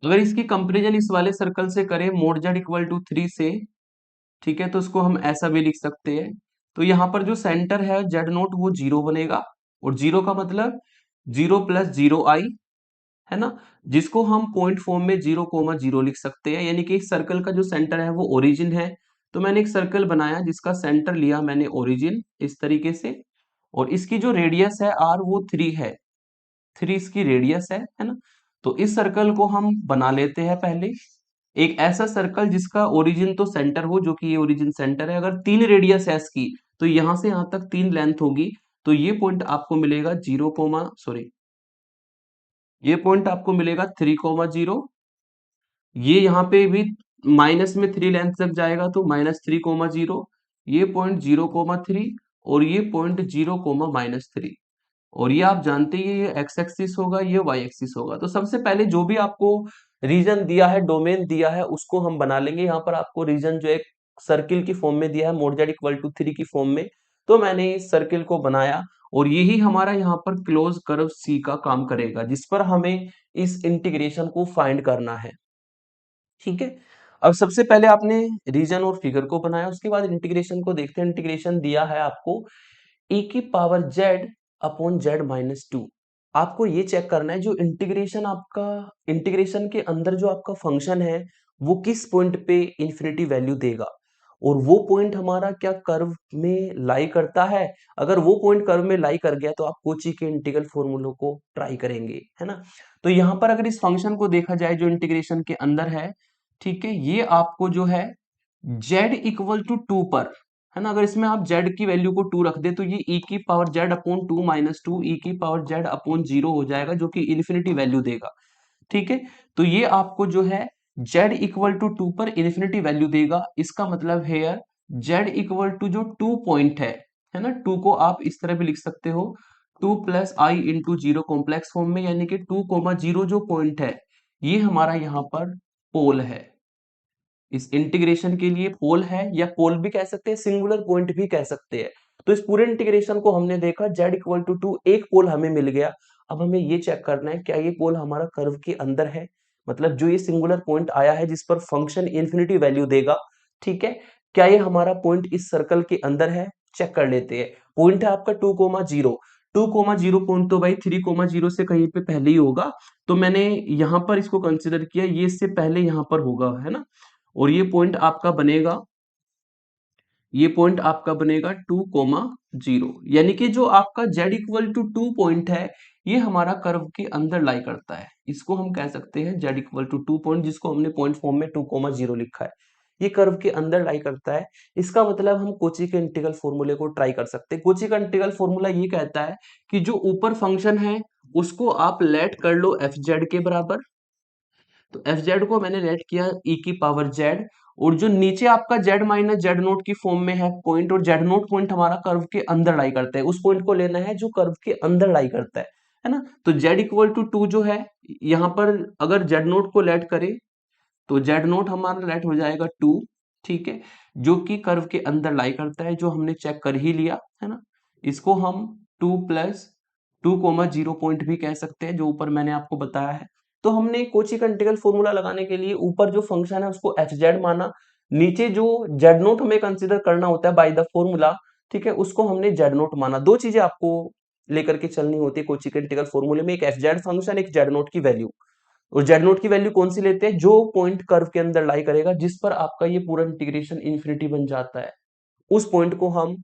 अगर इसकी कंपेरिजन इस वाले सर्कल से करें mod Z equal to three से, ठीक है, तो उसको हम ऐसा भी लिख सकते हैं। तो यहाँ पर जो सेंटर है जेड नोट वो जीरो बनेगा, और जीरो का मतलब जीरो प्लस जीरो आई, है ना, जिसको हम पॉइंट फॉर्म में जीरो कोमा जीरो लिख सकते हैं। यानी कि इस सर्कल का जो सेंटर है वो ओरिजिन है। तो मैंने एक सर्कल बनाया जिसका सेंटर लिया मैंने ओरिजिन इस तरीके से, और इसकी जो रेडियस है आर वो थ्री है, थ्री इसकी रेडियस है ना। तो इस सर्कल को हम बना लेते हैं पहले, एक ऐसा सर्कल जिसका ओरिजिन तो सेंटर हो, जो कि ये ओरिजिन सेंटर है। अगर तीन रेडियस है इसकी, तो यहां से यहां तक तीन लेंथ होगी, तो ये पॉइंट आपको मिलेगा जीरो कोमा सॉरी, ये पॉइंट आपको मिलेगा थ्री कोमा जीरो। ये यहाँ पे भी माइनस में थ्री लेंथ तक जाएगा, तो माइनस थ्री कोमा जीरो, ये पॉइंट जीरो कोमा थ्री, और ये point zero comma minus three. और ये आप जानते ही हैं, ये एक्स एक्सिस होगा, ये वाई एक्सिस होगा। तो सबसे पहले जो भी आपको रीजन दिया है, डोमेन दिया है, उसको हम बना लेंगे। यहाँ पर आपको रीजन जो एक सर्किल की फॉर्म में दिया है, mod Z equal to three की फॉर्म में, तो मैंने इस सर्किल को बनाया, और यही हमारा यहाँ पर क्लोज कर्व सी का काम करेगा, जिस पर हमें इस इंटीग्रेशन को फाइंड करना है। ठीक है, अब सबसे पहले आपने रीजन और फिगर को बनाया, उसके बाद इंटीग्रेशन को देखते हैं। इंटीग्रेशन दिया है आपको e की power z upon z minus two. आपको ये चेक करना है जो इंटीग्रेशन आपका, इंटीग्रेशन के अंदर जो आपका फंक्शन है वो किस पॉइंट पे इंफिनिटी वैल्यू देगा, और वो पॉइंट हमारा क्या कर्व में लाई करता है। अगर वो पॉइंट कर्व में लाई कर गया तो आप कोची के इंटीग्रल फॉर्मूलों को ट्राई करेंगे, है ना। तो यहाँ पर अगर इस फंक्शन को देखा जाए जो इंटीग्रेशन के अंदर है, ठीक है, ये आपको जो है z इक्वल टू टू पर, है ना, अगर इसमें आप z की वैल्यू को टू रख दे तो ये e की power z upon two minus two E की पावर z अपॉन जीरो हो जाएगा, जो कि इन्फिनिटी वैल्यू देगा। ठीक है, तो ये आपको जो है z इक्वल टू टू पर इन्फिनिटी वैल्यू देगा। इसका मतलब है z इक्वल टू जो टू पॉइंट है ना, टू को आप इस तरह भी लिख सकते हो, टू प्लस आई इंटू जीरो कॉम्प्लेक्स फॉर्म में, यानी कि टू कोमा जीरो जो पॉइंट है ये हमारा यहाँ पर पोल है। इस इंटीग्रेशन के लिए पोल है, या पोल भी कह सकते हैं, सिंगुलर पॉइंट भी कह सकते हैं। तो इस पूरे इंटीग्रेशन को हमने देखा, z इक्वल टू 2, एक पोल हमें मिल गया। अब हमें ये चेक करना है क्या ये पोल हमारा कर्व के अंदर है, मतलब जो ये सिंगुलर पॉइंट आया है जिस पर फंक्शन इन्फिनिटी वैल्यू देगा, ठीक है, क्या ये हमारा पॉइंट इस सर्कल के अंदर है? चेक कर लेते हैं। पॉइंट है आपका 2,0, 2,0 पॉइंट तो भाई 3,0 से कहीं पे पहले ही होगा, तो मैंने यहां पर इसको कंसिडर किया, ये इससे पहले यहां पर होगा, है ना। और ये पॉइंट आपका बनेगा, ये पॉइंट आपका बनेगा 2,0, यानी कि जो आपका z इक्वल टू 2 पॉइंट है, ये हमारा कर्व के अंदर लाई करता है। इसको हम कह सकते हैं z इक्वल टू 2 पॉइंट, जिसको हमने पॉइंट फॉर्म में 2,0 लिखा है, ये कर्व के अंदर लाई करता है। इसका मतलब हम कोची के इंटीग्रल फॉर्मूले को ट्राई कर सकते हैं। कोची का इंटीग्रल फॉर्मूला ये कहता है कि जो ऊपर फंक्शन है उसको आप लेट कर लो एफ जेड के बराबर, तो एफ जेड को मैंने लेट किया ई की पावर जेड, और जो नीचे आपका जेड माइनस जेड नोट की फॉर्म में है पॉइंट, और जेड नोट पॉइंट हमारा कर्व के अंदर लाई करता है, उस पॉइंट को लेना है जो कर्व के अंदर लाई करता है ना। तो जेड इक्वल टू 2 जो है, यहाँ पर अगर जेड नोट को लेट करे तो जेड नोट हमारा लेट हो जाएगा 2, ठीक है, जो कि कर्व के अंदर लाई करता है, जो हमने चेक कर ही लिया है ना। इसको हम 2 प्लस 2,0 पॉइंट भी कह सकते हैं, जो ऊपर मैंने आपको बताया है। तो हमने कोची का इंटीग्रल फॉर्मूला लगाने के लिए ऊपर जो फंक्शन है उसको एफ जेड माना, नीचे जो जेड नोट हमें कंसिडर करना होता है बाय द फॉर्मूला, ठीक है, उसको हमने जेड नोट माना। दो चीजें आपको लेकर के चलनी होती है कोची के इंटीग्रल फॉर्मूले में, एक एफ जेड फंक्शन, एक जेड नोट की वैल्यू। और जेड नोट की वैल्यू कौन सी लेते हैं? जो पॉइंट कर्व के अंदर लाई करेगा, जिस पर आपका ये पूरा इंटीग्रेशन इन्फिनिटी बन जाता है, उस पॉइंट को हम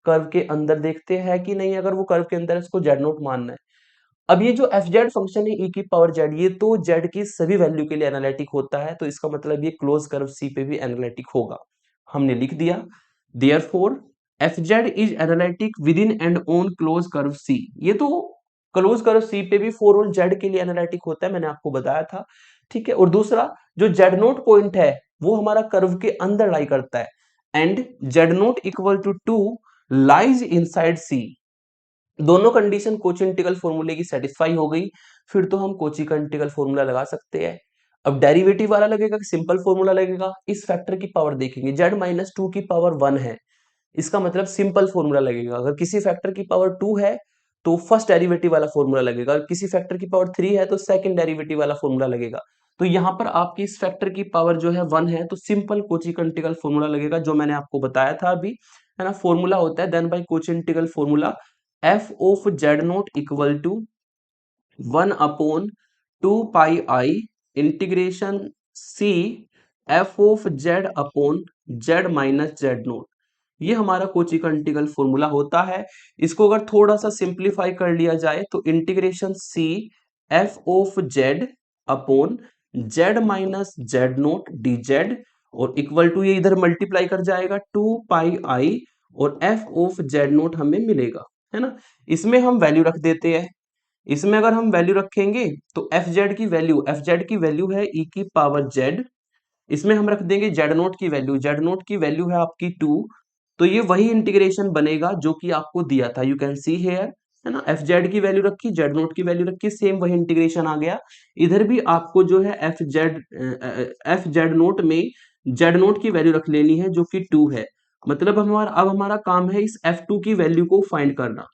कर्व के अंदर देखते हैं कि नहीं। अगर वो कर्व के अंदर है, इसको जेड नोट मानना है। अब ये जो एफ जेड फंक्शन है ई की पावर जेड, ये तो जेड की सभी वैल्यू के लिए एनालिटिक होता है, तो इसका मतलब ये क्लोज कर्व सी पे भी एनालिटिक होगा। हमने लिख दिया, therefore F Z is analytic within and on close curve C. ये तो क्लोज कर्व सी पे भी फोर और जेड के लिए एनालिटिक होता है, मैंने आपको बताया था, ठीक है। और दूसरा जो जेड नोट पॉइंट है वो हमारा कर्व के अंदर लाई करता है, and Z naught equal to 2 lies inside C. दोनों कंडीशन कोची इंटीग्रल फॉर्मूले की सेटिस्फाई हो गई, फिर तो हम कोची का इंटीग्रल फॉर्मूला लगा सकते हैं। अब डेरिवेटिव वाला लगेगा कि सिंपल फॉर्मूला लगेगा? इस फैक्टर की पावर देखेंगे, z माइनस 2 की पावर 1 है, इसका मतलब सिंपल फॉर्मूला लगेगा। अगर किसी फैक्टर की पावर 2 है तो फर्स्ट डेरिवेटिव वाला फॉर्मूला लगेगा, अगर किसी फैक्टर की पावर 3 है तो सेकंड डेरिवेटिव वाला फॉर्मूला लगेगा। तो यहाँ पर आपकी इस फैक्टर की पावर जो है 1 है, तो सिंपल कोची का इंटीग्रल फॉर्मूला लगेगा, जो मैंने आपको बताया था अभी, है ना। फॉर्मूला होता है then by Cauchy integral formula, F of Z naught equal to 1 upon 2 pi I integration C F of Z upon Z minus Z naught. ये हमारा कोची का इंटीग्रल फॉर्मूला होता है। इसको अगर थोड़ा सा सिंप्लीफाई कर लिया जाए तो integration C F of Z upon Z minus Z naught D Z, और इक्वल टू ये इधर मल्टीप्लाई कर जाएगा 2 पाई आई, और एफ ऑफ जेड नोट हमें मिलेगा, है ना। इसमें हम वैल्यू रख देते हैं। इसमें अगर हम वैल्यू रखेंगे तो एफ जेड की वैल्यू है ई की पावर जेड। इसमें हम रख देंगे जेड नोट की वैल्यू, जेड नोट की वैल्यू है आपकी 2। तो ये वही इंटीग्रेशन बनेगा जो कि आपको दिया था, यू कैन सी हेयर, है ना। एफ जेड की वैल्यू रखी, जेड नोट की वैल्यू रखी, सेम वही इंटीग्रेशन आ गया। इधर भी आपको जो है एफ जेड नोट में जेड नोट की वैल्यू रख लेनी है, जो कि 2 है। मतलब अब हमारा काम है इस F2 की वैल्यू को फाइंड करना,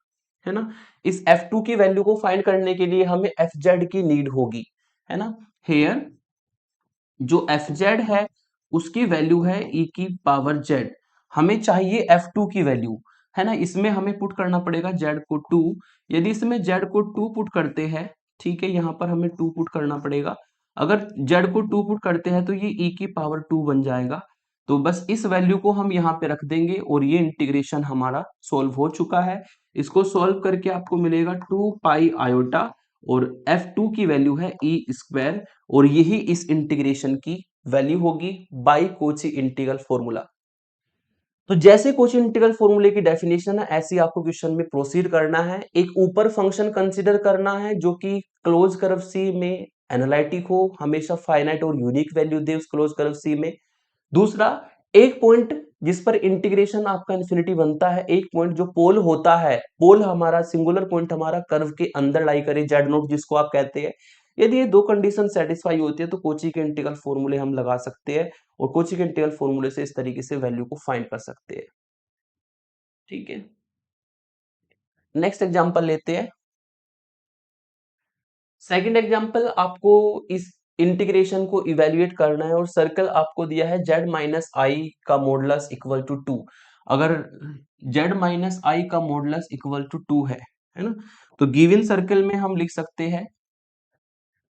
है ना। इस F2 की वैल्यू को फाइंड करने के लिए हमें एफ जेड की नीड होगी, है ना। हेयर जो एफ जेड है उसकी वैल्यू है ई की पावर जेड, हमें चाहिए F2 की वैल्यू, है ना। इसमें हमें पुट करना पड़ेगा जेड को 2। यदि इसमें जेड को 2 पुट करते हैं, ठीक है, यहाँ पर हमें 2 पुट करना पड़ेगा। अगर जेड को 2 पुट करते हैं तो ये ई की पावर 2 बन जाएगा। तो बस इस वैल्यू को हम यहाँ पे रख देंगे, और ये इंटीग्रेशन हमारा सोल्व हो चुका है। इसको सोल्व करके आपको मिलेगा 2 पाई आयोटा, और F2 की वैल्यू है ई स्क्वायर, और यही इस इंटीग्रेशन की वैल्यू होगी बाय कोची इंटीग्रल फॉर्मूला। तो जैसे कोची इंटीग्रल फॉर्मूले की डेफिनेशन है, ऐसे आपको क्वेश्चन में प्रोसीड करना है। एक ऊपर फंक्शन कंसीडर करना है जो कि क्लोज कर्व सी में एनालिटिक हो, हमेशा फाइनाइट और यूनिक वैल्यू दे उस क्लोज कर्व सी में। दूसरा, एक पॉइंट जिस पर इंटीग्रेशन आपका इन्फिनिटी बनता है, एक पॉइंट जो पोल होता है, पोल हमारा सिंगुलर पॉइंट हमारा कर्व के अंदर लाई करे, जेड नोट जिसको आप कहते हैं, यदि ये दो कंडीशन सेटिस्फाई होती है तो कोची के इंटीग्रल फॉर्मूले हम लगा सकते हैं और कोची के इंटीग्रल फॉर्मूले से इस तरीके से वैल्यू को फाइंड कर सकते हैं। ठीक है, नेक्स्ट एग्जांपल लेते हैं। सेकंड एग्जांपल, आपको इस इंटीग्रेशन को इवेल्युएट करना है और सर्कल आपको दिया है z माइनस आई का मॉडुलस इक्वल टू 2। अगर z माइनस आई का मॉडुलस इक्वल टू 2 है ना, तो गिवन सर्कल में हम लिख सकते हैं,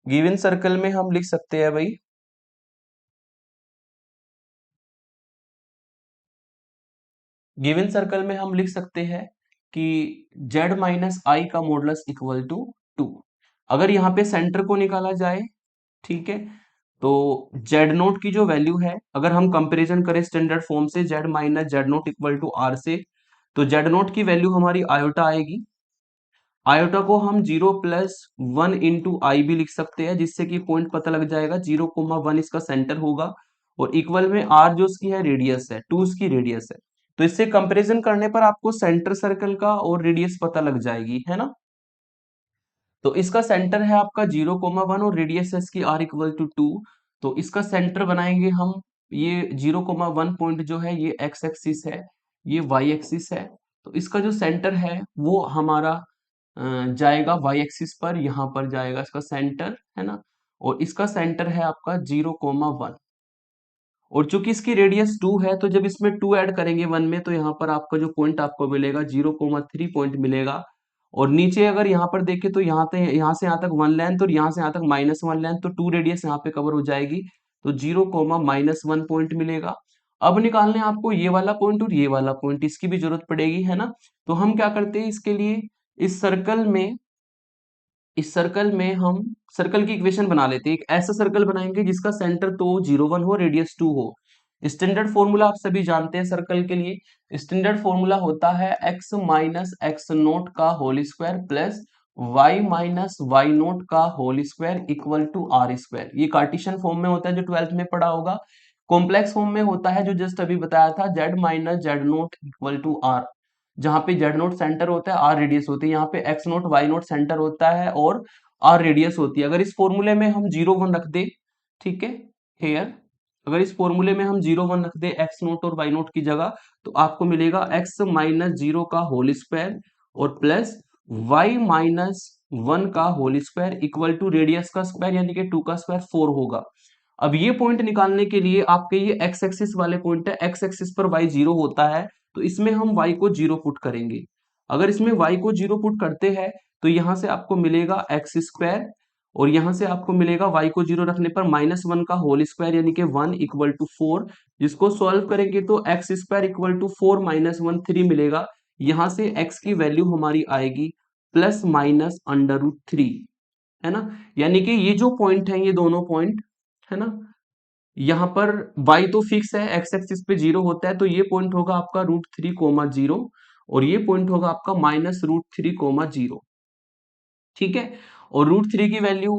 गिवन सर्कल में हम लिख सकते हैं भाई, गिवन सर्कल में हम लिख सकते हैं कि z माइनस आई का मॉडुलस इक्वल टू 2। अगर यहाँ पे सेंटर को निकाला जाए, ठीक है, तो जेड नोट की जो वैल्यू है, अगर हम कंपैरिजन करें स्टैंडर्ड फॉर्म से Z minus Z naught equal to R से, तो जेड नोट की वैल्यू हमारी आयोटा आएगी। आयोटा को हम 0+1 इंटू आई भी लिख सकते हैं, जिससे कि पॉइंट पता लग जाएगा, 0,1 इसका सेंटर होगा और इक्वल में आर जो इसकी है रेडियस है, 2 इसकी रेडियस है। तो इससे कंपैरिजन करने पर आपको सेंटर सर्कल का और रेडियस पता लग जाएगी, है ना। तो इसका सेंटर है आपका 0,1 और रेडियस है इसकी r इक्वल टू 2। तो इसका सेंटर बनाएंगे हम, ये 0,1 पॉइंट जो है ये x एक्सिस है, ये y एक्सिस है। तो इसका जो सेंटर है वो हमारा जाएगा y एक्सिस पर, यहाँ पर जाएगा इसका सेंटर, है ना। और इसका सेंटर है आपका 0,1 और चूंकि इसकी रेडियस 2 है, तो जब इसमें 2 ऐड करेंगे 1 में, तो यहाँ पर आपका जो पॉइंट आपको मिलेगा 0,3 पॉइंट मिलेगा। और नीचे अगर यहाँ पर देखें तो यहाँ से यहाँ तक 1 लेंथ और यहाँ से यहाँ तक -1 लेंथ, तो 2 रेडियस यहाँ पे कवर हो जाएगी, तो 0,-1 पॉइंट मिलेगा। अब निकालने हैं आपको ये वाला पॉइंट और ये वाला पॉइंट, इसकी भी जरूरत पड़ेगी, है ना। तो हम क्या करते हैं इसके लिए, इस सर्कल में, इस सर्कल में हम सर्कल की इक्वेशन बना लेते हैं। एक ऐसा सर्कल बनाएंगे जिसका सेंटर तो 0,1 हो, रेडियस 2 हो। स्टैंडर्ड फॉर्मूला आप सभी जानते हैं सर्कल के लिए, स्टैंडर्ड फॉर्मूला होता है x माइनस एक्स नोट का whole square plus y minus Y naught का whole square equal to R square. ये कार्टेशियन फॉर्म में होता है जो 12th में पढ़ा होगा। कॉम्प्लेक्स फॉर्म में होता है जो जस्ट अभी बताया था, z minus Z naught equal to R, जहां पे जेड नोट सेंटर होता है, आर रेडियस होती है, यहाँ पे X naught Y naught centre होता है और आर रेडियस होती है। अगर इस फॉर्मूले में हम 0,1 रख दे, ठीक है, हेयर, अगर इस फॉर्मूले में हम 0,1 रख दे एक्स नोट और वाई नोट की जगह, तो आपको मिलेगा एक्स माइनस 0 का होल स्क्वायर और प्लस वाई माइनस 1 का whole square equal to radius का स्क्वायर यानी कि 2 का स्क्वायर 4 होगा। अब ये पॉइंट निकालने के लिए आपके ये एक्स एक्सिस वाले पॉइंट है, एक्स एक्सिस पर वाई 0 होता है, तो इसमें हम y को 0 पुट करेंगे। अगर इसमें y को 0 पुट करते हैं तो यहां से आपको मिलेगा एक्स स्क्वायर और यहां से आपको मिलेगा y को 0 रखने पर -1 का होल स्क्वायर यानी कि 1 इक्वल टू 4। जिसको सॉल्व करेंगे तो X square equal to 4 minus 1 3 मिलेगा। यहां से x की वैल्यू हमारी आएगी प्लस माइनस √3, है ना। यानी कि ये जो पॉइंट है, ये दोनों पॉइंट, है ना, यहाँ पर y तो फिक्स है, x एक्सिस पे 0 होता है, तो ये पॉइंट होगा आपका √3,0 और ये पॉइंट होगा आपका -√3,0। ठीक है, और √3 की वैल्यू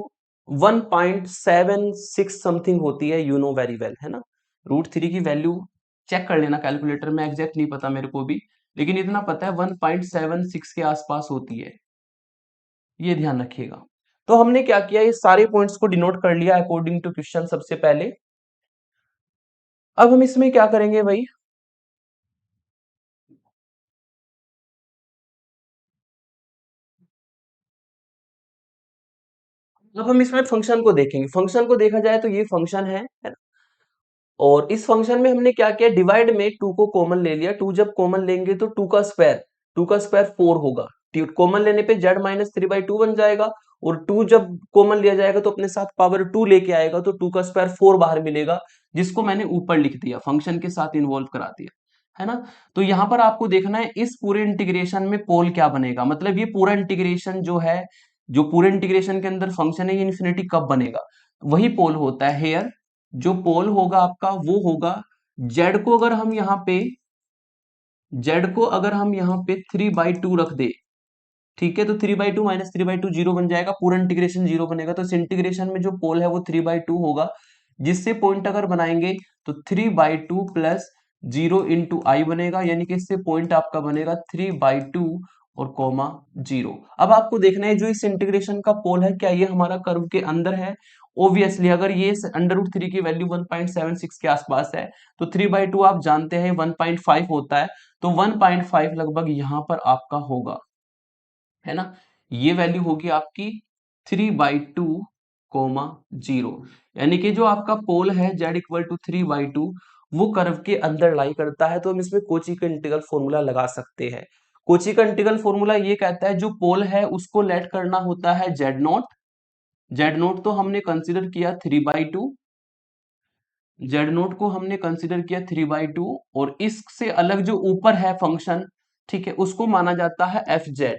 1.76 समथिंग होती है, यू नो वेरी वेल, है ना। √3 की वैल्यू चेक कर लेना कैलकुलेटर में, एग्जैक्ट नहीं पता मेरे को भी, लेकिन इतना पता है 1.76 के आसपास होती है, ये ध्यान रखिएगा। तो हमने क्या किया, ये सारे पॉइंट्स को डिनोट कर लिया अकॉर्डिंग टू क्वेश्चन सबसे पहले। अब हम इसमें क्या करेंगे भाई, अब हम इसमें फंक्शन को देखेंगे। फंक्शन को देखा जाए तो ये फंक्शन है ना? और इस फंक्शन में हमने क्या किया, डिवाइड में 2 को कॉमन ले लिया। 2 जब कॉमन लेंगे तो 2 का स्क्वायर 4 होगा। कॉमन लेने पे z माइनस 3/2 बन जाएगा और 2 जब कॉमन लिया जाएगा तो अपने साथ पावर 2 लेके आएगा, तो 2 का स्क्वायर 4 बाहर मिलेगा, जिसको मैंने ऊपर लिख दिया, फंक्शन के साथ इन्वॉल्व करा दिया, है ना। तो यहां पर आपको देखना है इस पूरे इंटीग्रेशन में पोल क्या बनेगा, मतलब ये पूरा इंटीग्रेशन जो है, जो पूरे इंटीग्रेशन के अंदर फंक्शन है, ये इन्फिनिटी कब बनेगा, वही पोल होता है हेयर। जो पोल होगा आपका वो होगा जेड को अगर हम यहाँ पे, जेड को अगर हम यहाँ पे 3/2 रख दे, ठीक है, तो 3/2 माइनस 3/2 0 बन जाएगा, पूरा इंटीग्रेशन 0 बनेगा। तो इस इंटीग्रेशन में जो पोल है वो 3/2 होगा, जिससे पॉइंट अगर बनाएंगे तो 3/2 प्लस 0 इंटू आई बनेगा, यानी कि इससे पॉइंट आपका बनेगा 3/2 और कॉमा 0। अब आपको देखना है जो इस इंटीग्रेशन का पोल है क्या ये हमारा कर्व के अंदर है। ऑब्वियसली अगर ये √3 की वैल्यू 1.76 के आसपास है तो 3/2 आप जानते हैं 1.5 होता है, तो 1.5 लगभग यहां पर आपका होगा, है ना। ये वैल्यू होगी आपकी 3/2, यानी कि जो आपका पोल है z = 3/2 वो कर्व के अंदर लाई करता है। तो हम इसमें कोची का इंटीग्रल फॉर्मूला लगा सकते हैं। कोची का इंटीग्रल फॉर्मूला ये कहता है जो पोल है उसको लेट करना होता है z0। z0 तो हमने कंसीडर किया 3/2, z0 को हमने कंसीडर किया 3/2 और इससे अलग जो ऊपर है फंक्शन, ठीक है, उसको माना जाता है fz।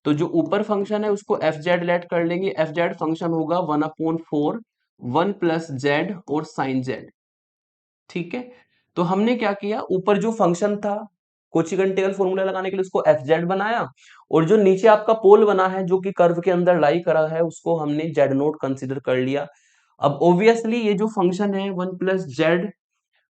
तो जो ऊपर फंक्शन है उसको fz लेट कर लेंगे। fz फंक्शन होगा 1/4 1 प्लस z और साइन z, ठीक है। तो हमने क्या किया, ऊपर जो फंक्शन था कोची का इंटीग्रल फॉर्मूला लगाने के लिए उसको fz बनाया, और जो नीचे आपका पोल बना है जो कि कर्व के अंदर लाई करा है उसको हमने z0 कंसीडर कर लिया। अब ऑब्वियसली ये जो फंक्शन है 1 प्लस जेड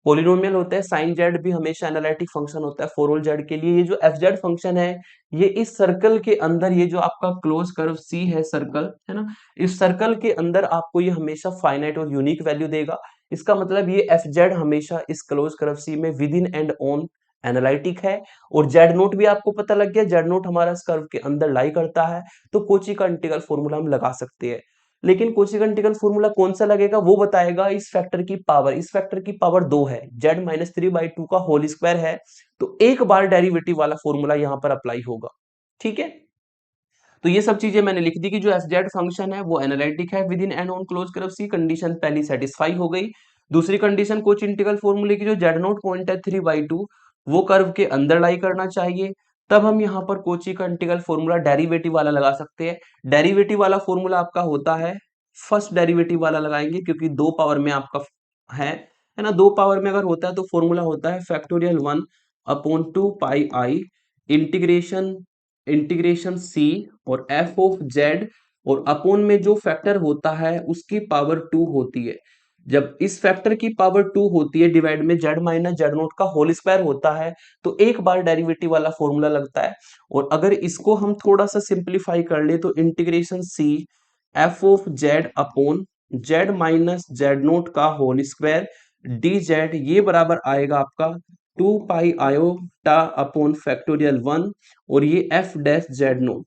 पोलिनोमियल होता है, साइन जेड भी हमेशा एनालिटिक फंक्शन होता है फॉर ऑल जेड के लिए। ये जो एफ जेड फंक्शन है ये इस सर्कल के अंदर, ये जो आपका क्लोज कर्व सी है सर्कल, है ना, इस सर्कल के अंदर आपको ये हमेशा फाइनाइट और यूनिक वैल्यू देगा। इसका मतलब ये एफ जेड हमेशा इस क्लोज कर्व सी में within and on analytic है। और जेड नोट भी आपको पता लग गया, जेड नोट हमारा इस कर्व के अंदर लाई करता है। तो कोची का इंटीग्रल फॉर्मूला हम लगा सकते हैं। लेकिन कोची का इंटीग्रल फॉर्मूला कौन सा लगेगा वो बताएगा इस फैक्टर की पावर। इस फैक्टर की पावर 2 है, z-3/2 का होल स्क्वायर है, तो एक बार डेरिवेटिव वाला फॉर्मूला यहां पर अप्लाई होगा, ठीक है। तो ये सब चीजें मैंने लिख दी कि जो एफ जेड फंक्शन है वो एनालिटिक है within and on close curve C. Condition पहली सेटिस्फाई हो गई। दूसरी कंडीशन कोची इंटीग्रल फॉर्मूले की जो जेड नोट पॉइंट है 3/2 वो कर्व के अंदर लाई करना चाहिए। तब हम यहाँ पर कोची का इंटीग्रल फॉर्मूला डेरिवेटिव वाला लगा सकते हैं। डेरिवेटिव वाला फॉर्मूला आपका होता है, फर्स्ट डेरिवेटिव वाला लगाएंगे क्योंकि दो पावर में आपका है ना। दो पावर में अगर होता है तो फॉर्मूला होता है फैक्टोरियल 1/2 पाई इंटीग्रेशन इंटीग्रेशन सी और एफ ऑफ जेड, और अपोन में जो फैक्टर होता है उसकी पावर 2 होती है। जब इस फैक्टर की पावर 2 होती है डिवाइड में z-z0 का होल स्क्वायर होता है तो एक बार डेरिवेटिव वाला फॉर्मूला लगता है। और अगर इसको हम थोड़ा सा सिंप्लीफाई कर ले तो integration C F of Z upon z-z0 का होल स्क्वायर डी जेड, ये बराबर आएगा आपका 2 पाई अपॉन फैक्टोरियल 1, और ये एफ डैश जेड नोट।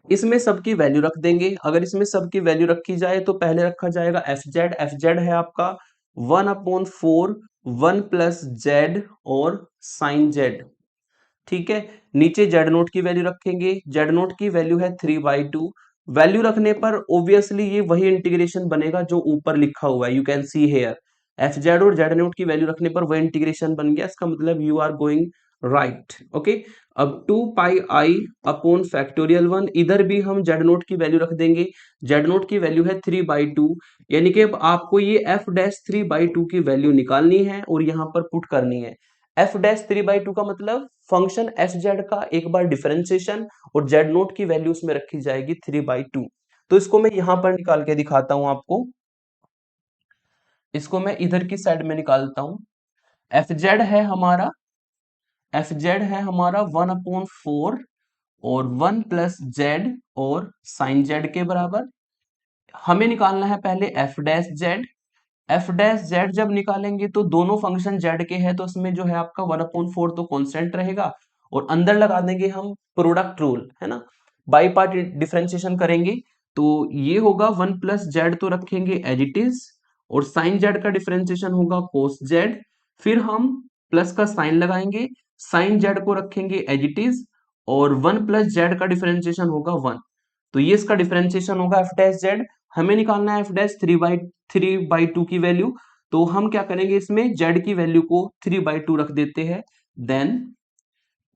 इसमें सबकी वैल्यू रख देंगे। अगर इसमें सबकी वैल्यू रखी जाए तो पहले रखा जाएगा एफ जेड है आपका 1/4 1 प्लस जेड और साइन जेड, ठीक है। नीचे जेड नोट की वैल्यू रखेंगे, जेड नोट की वैल्यू है 3/2। वैल्यू रखने पर ऑब्वियसली ये वही इंटीग्रेशन बनेगा जो ऊपर लिखा हुआ है, you can see here F Z और जेड नोट की वैल्यू रखने पर वह इंटीग्रेशन बन गया। इसका मतलब you are going right, okay. अब 2 पाई अपॉन फैक्टोरियल 1, इधर भी हम जेड नोट की वैल्यू रख देंगे। जेड नोट की वैल्यू है 3/2, यानी कि अब आपको ये एफ डैश 3/2 की वैल्यू निकालनी है और यहां पर पुट करनी है। एफ डैश 3/2 का मतलब फंक्शन एफ जेड का एक बार डिफरेंशिएशन, और जेड नोट की वैल्यू उसमें रखी जाएगी 3/2। तो इसको मैं यहां पर निकाल के दिखाता हूं आपको। इसको मैं इधर की साइड में निकालता हूं। एफ जेड है हमारा, एफ जेड है हमारा 1/4 और 1 प्लस जेड और साइन जेड के बराबर। हमें निकालना है पहले F dash Z. F dash Z जब निकालेंगे तो दोनों फंक्शन जेड के हैं तो उसमें जो है आपका 1/4 तो कांस्टेंट रहेगा, और अंदर लगा देंगे हम प्रोडक्ट रूल, है ना। बाई पार्ट डिफरेंशिएशन करेंगे तो ये होगा 1 प्लस जेड तो रखेंगे एज इट इज, और साइन जेड का डिफरेंशिएशन होगा कोस जेड। फिर हम प्लस का साइन लगाएंगे, साइन जेड को रखेंगे एज इट इज, और 1 प्लस जेड का डिफरेंशिएशन होगा 1। तो ये इसका डिफरेंशिएशन होगा एफ डैश जेड। हमें निकालना है एफ डैश 3/2 की वैल्यू। तो हम क्या करेंगे, इसमें जेड की वैल्यू को 3/2 रख देते हैं। देन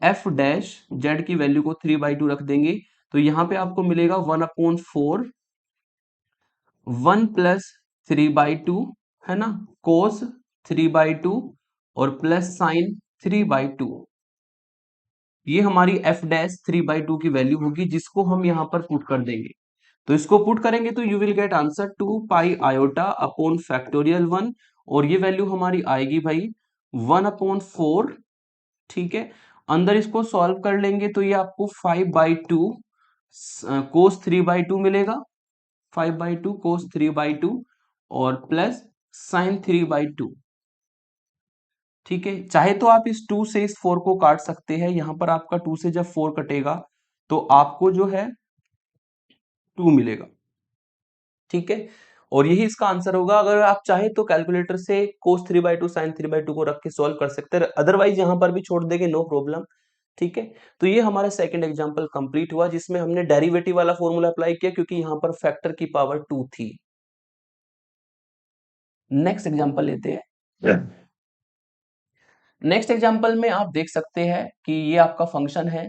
एफ डैश जेड की वैल्यू को 3/2 रख देंगे तो यहां पे आपको मिलेगा 1/4 1 प्लस 3/2, है ना, कोस 3/2 और प्लस साइन 3/2। ये हमारी एफ डैश 3/2 की वैल्यू होगी जिसको हम यहां पर पुट कर देंगे। तो इसको पुट करेंगे तो you will get answer 2 pi upon factorial 1, और ये वैल्यू हमारी आएगी भाई 1/4, ठीक है। अंदर इसको सॉल्व कर लेंगे तो ये आपको 5/2 cos 3/2 मिलेगा, 5/2 cos 3/2 और प्लस sin 3/2। ठीक है, चाहे तो आप इस 2 से इस 4 को काट सकते हैं, यहां पर आपका 2 से जब 4 कटेगा तो आपको जो है 2 मिलेगा। ठीक है, और यही इसका आंसर होगा। अगर आप चाहे तो कैलकुलेटर से cos 3/2 sin 3/2 को रख के सॉल्व कर सकते हैं, अदरवाइज यहां पर भी छोड़ देंगे, नो प्रॉब्लम। ठीक है, तो ये हमारा सेकंड एग्जांपल कंप्लीट हुआ जिसमें हमने डेरिवेटिव वाला फॉर्मूला अप्लाई किया क्योंकि यहां पर फैक्टर की पावर 2 थी। नेक्स्ट एग्जांपल लेते हैं। नेक्स्ट एग्जांपल में आप देख सकते हैं कि ये आपका फंक्शन है।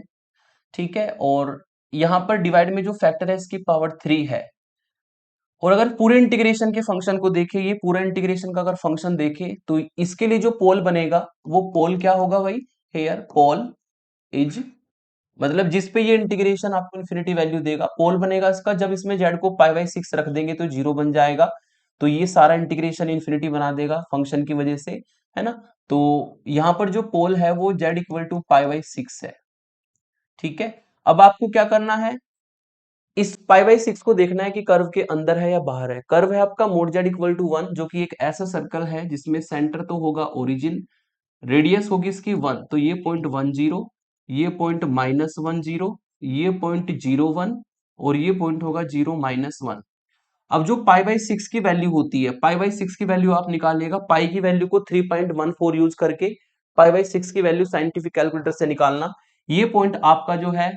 ठीक है, और यहां पर डिवाइड में जो फैक्टर है इसकी पावर 3 है। और अगर पूरे इंटीग्रेशन के फंक्शन को देखें, ये पूरा इंटीग्रेशन का अगर फंक्शन देखें तो इसके लिए जो पोल बनेगा वो पोल क्या होगा भाई, हेयर पोल इज, मतलब जिस पे ये इंटीग्रेशन आपको इन्फिनिटी वैल्यू देगा, पोल बनेगा इसका जब इसमें जेड को π/6 रख देंगे तो 0 बन जाएगा। तो ये सारा इंटीग्रेशन इन्फिनिटी बना देगा फंक्शन की वजह से, है ना। तो यहां पर जो पोल है वो जेड इक्वल टू π/6 है। ठीक है, अब आपको क्या करना है, इस π/6 को देखना है कि कर्व के अंदर है या बाहर है। कर्व है आपका मोड जेड इक्वल टू 1, जो कि एक ऐसा सर्कल है जिसमें सेंटर तो होगा ओरिजिन, रेडियस होगी इसकी 1, तो ये पॉइंट 10, ये पॉइंट -10, ये पॉइंट 01 और ये पॉइंट होगा 0 - 1। अब जो π/6 की वैल्यू होती है, π/6 की वैल्यू आप निकालिएगा, पाई की वैल्यू को 3.14 यूज करके π/6 की वैल्यू साइंटिफिक कैलकुलेटर से निकालना। ये पॉइंट आपका जो है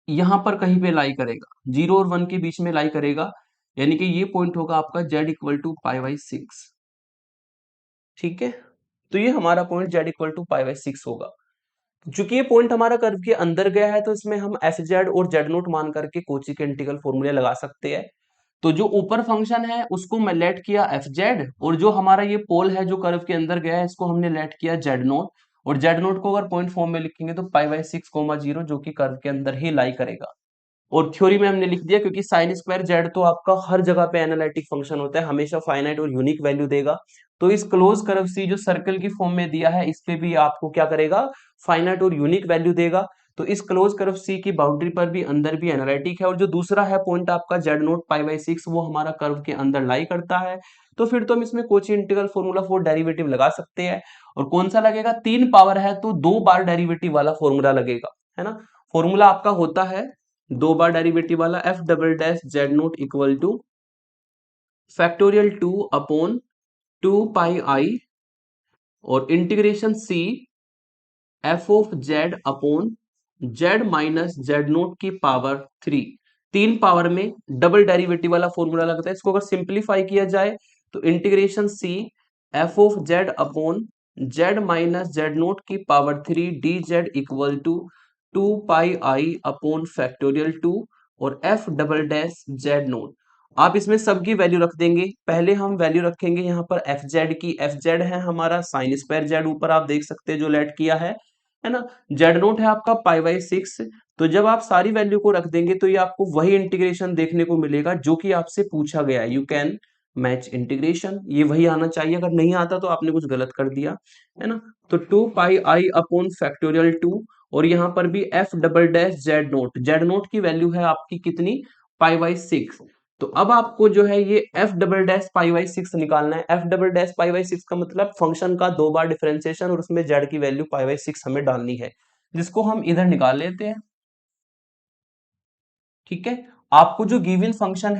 यहां पर कहीं पे लाई करेगा, 0 और 1 के बीच में लाई करेगा, यानी कि ये पॉइंट होगा आपका z इक्वल टू π/6। ठीक है, तो ये हमारा पॉइंट z इक्वल टू π/6 होगा। चूंकि ये पॉइंट हमारा कर्व के अंदर गया है तो इसमें हम एफ जेड और जेड नोट मान करके कोची के इंटीग्रल फॉर्मूले लगा सकते हैं। तो जो ऊपर फंक्शन है उसको मैं लेट किया एफ जेड, और जो हमारा ये पोल है जो कर्व के अंदर गया है इसको हमने लेट किया जेड नोट। और जेड नोट को अगर पॉइंट फॉर्म में लिखेंगे तो π/6, 0 जो कि कर्व के अंदर ही लाई करेगा। और थ्योरी में हमने लिख दिया क्योंकि साइन स्क्वायर जेड तो आपका हर जगह पे एनालिटिक फंक्शन होता है, हमेशा फाइनाइट और यूनिक वैल्यू देगा। तो इस क्लोज कर्व सी जो सर्कल की फॉर्म में दिया है इस पे भी आपको क्या करेगा, फाइनाइट और यूनिक वैल्यू देगा। तो इस क्लोज कर्व सी की बाउंड्री पर भी अंदर भी एनालिटिक है, और जो दूसरा है पॉइंट आपका जेड नोट π/6 वो हमारा कर्व के अंदर लाई करता है। तो फिर तो हम इसमें Kochi integral formula for derivative लगा सकते हैं। और कौन सा लगेगा, 3 पावर है तो 2 बार डेरिवेटिव वाला फॉर्मूला लगेगा, है ना। फॉर्मूला आपका होता है 2 बार डेरिवेटिव वाला, F double dash Z naught equal to factorial 2 upon 2πi और integration C F of Z upon Z minus Z naught की पावर 3। 3 पावर में डबल डेरिवेटिव वाला फॉर्मूला लगता है। इसको अगर सिंप्लीफाई किया जाए तो integration C F of Z upon Z minus Z naught की power 3 D Z equal to 2πi upon factorial 2 और F double dash Z note. आप इसमें सबकी वैल्यू रख देंगे। पहले हम वैल्यू रखेंगे यहाँ पर एफ जेड की, एफ जेड है हमारा साइन स्क्वायर जेड, ऊपर आप देख सकते हैं जो लेट किया है ना। जेड नोट है आपका π/6। तो जब आप सारी वैल्यू को रख देंगे तो ये आपको वही इंटीग्रेशन देखने को मिलेगा जो कि आपसे पूछा गया है। यू कैन मैच इंटीग्रेशन, ये वही आना चाहिए, अगर नहीं आता तो आपने कुछ गलत कर दिया, है ना। तो 2πi अपॉन फैक्टोरियल 2 और यहाँ पर भी F double dash Z naught की वैल्यू है आपकी कितनी, π/6। तो अब आपको जो है ये एफ डबल डैश π/6 निकालना है। एफ डबल डैश π/6 का मतलब फंक्शन का 2 बार डिफरेंशिएशन और उसमें जेड की वैल्यू π/6 हमें डालनी है, जिसको हम इधर निकाल लेते हैं। ठीक है, आपको जो गिवन फंक्शन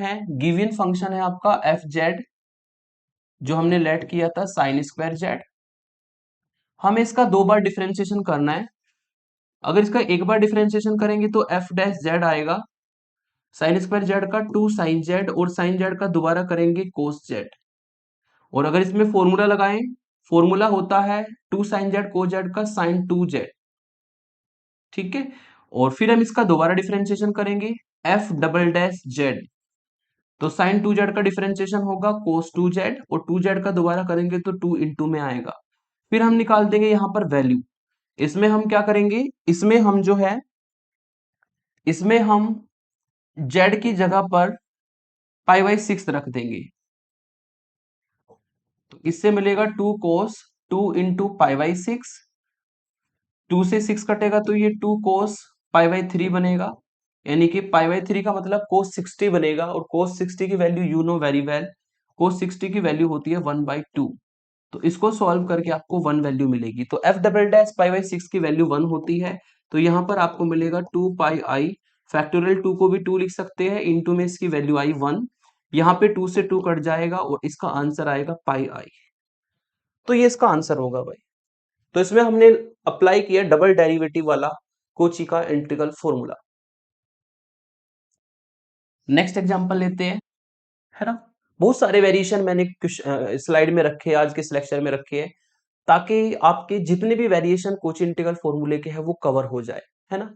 है आपका एफ जेड, जो हमने लेट किया था साइन स्क्वायर जेड, हमें इसका 2 बार डिफरेंशिएशन करना है। अगर इसका एक बार डिफरेंशिएशन करेंगे तो एफ डैश जेड आएगा साइन स्क्वायर जेड का 2 साइन जेड, और साइन जेड का दोबारा करेंगे कोस जेड। और अगर इसमें फॉर्मूला लगाएं, फॉर्मूला होता है 2 साइन जेड को जेड का साइन 2 जेड। ठीक है, और फिर हम इसका दोबारा डिफरेंशिएशन करेंगे एफ डबल डैश जेड, तो साइन 2 जेड का डिफरेंशिएशन होगा कोस 2 जेड, और 2 जेड का दोबारा करेंगे तो 2 इंटू में आएगा। फिर हम निकाल देंगे यहां पर वैल्यू। इसमें हम क्या करेंगे, इसमें हम जेड की जगह पर π/6 रख देंगे। तो इससे मिलेगा 2 कोस 2 इंटू π/6 2 से 6 कटेगा तो ये 2 cos पाई बाई 3 बनेगा, यानी कि पाई बाई 3 का मतलब cos 60 बनेगा, और cos 60 की value you know very well, cos 60 की वैल्यू होती है 1/2। तो इसको सॉल्व करके आपको 1 वैल्यू मिलेगी। तो f double dash pi by 6 की वैल्यू 1 होती है, तो यहाँ पर आपको मिलेगा 2 पाई आई, फैक्टोरियल 2 को भी 2 लिख सकते हैं, इनटू में इसकी वैल्यू आई 1, यहाँ पे 2 से 2 कट जाएगा और इसका आंसर आएगा पाई आई। तो ये इसका आंसर होगा भाई। तो इसमें हमने अप्लाई किया डबल डेरिवेटिव वाला कोची का इंटीग्रल फॉर्मूला। नेक्स्ट एग्जांपल लेते हैं, है ना। बहुत सारे वेरिएशन मैंने स्लाइड में रखे हैं, आज के सिलेक्शन में रखे हैं, ताकि आपके जितने भी वेरिएशन कोची इंटीग्रल फॉर्मूले के हैं वो कवर हो जाए, है ना।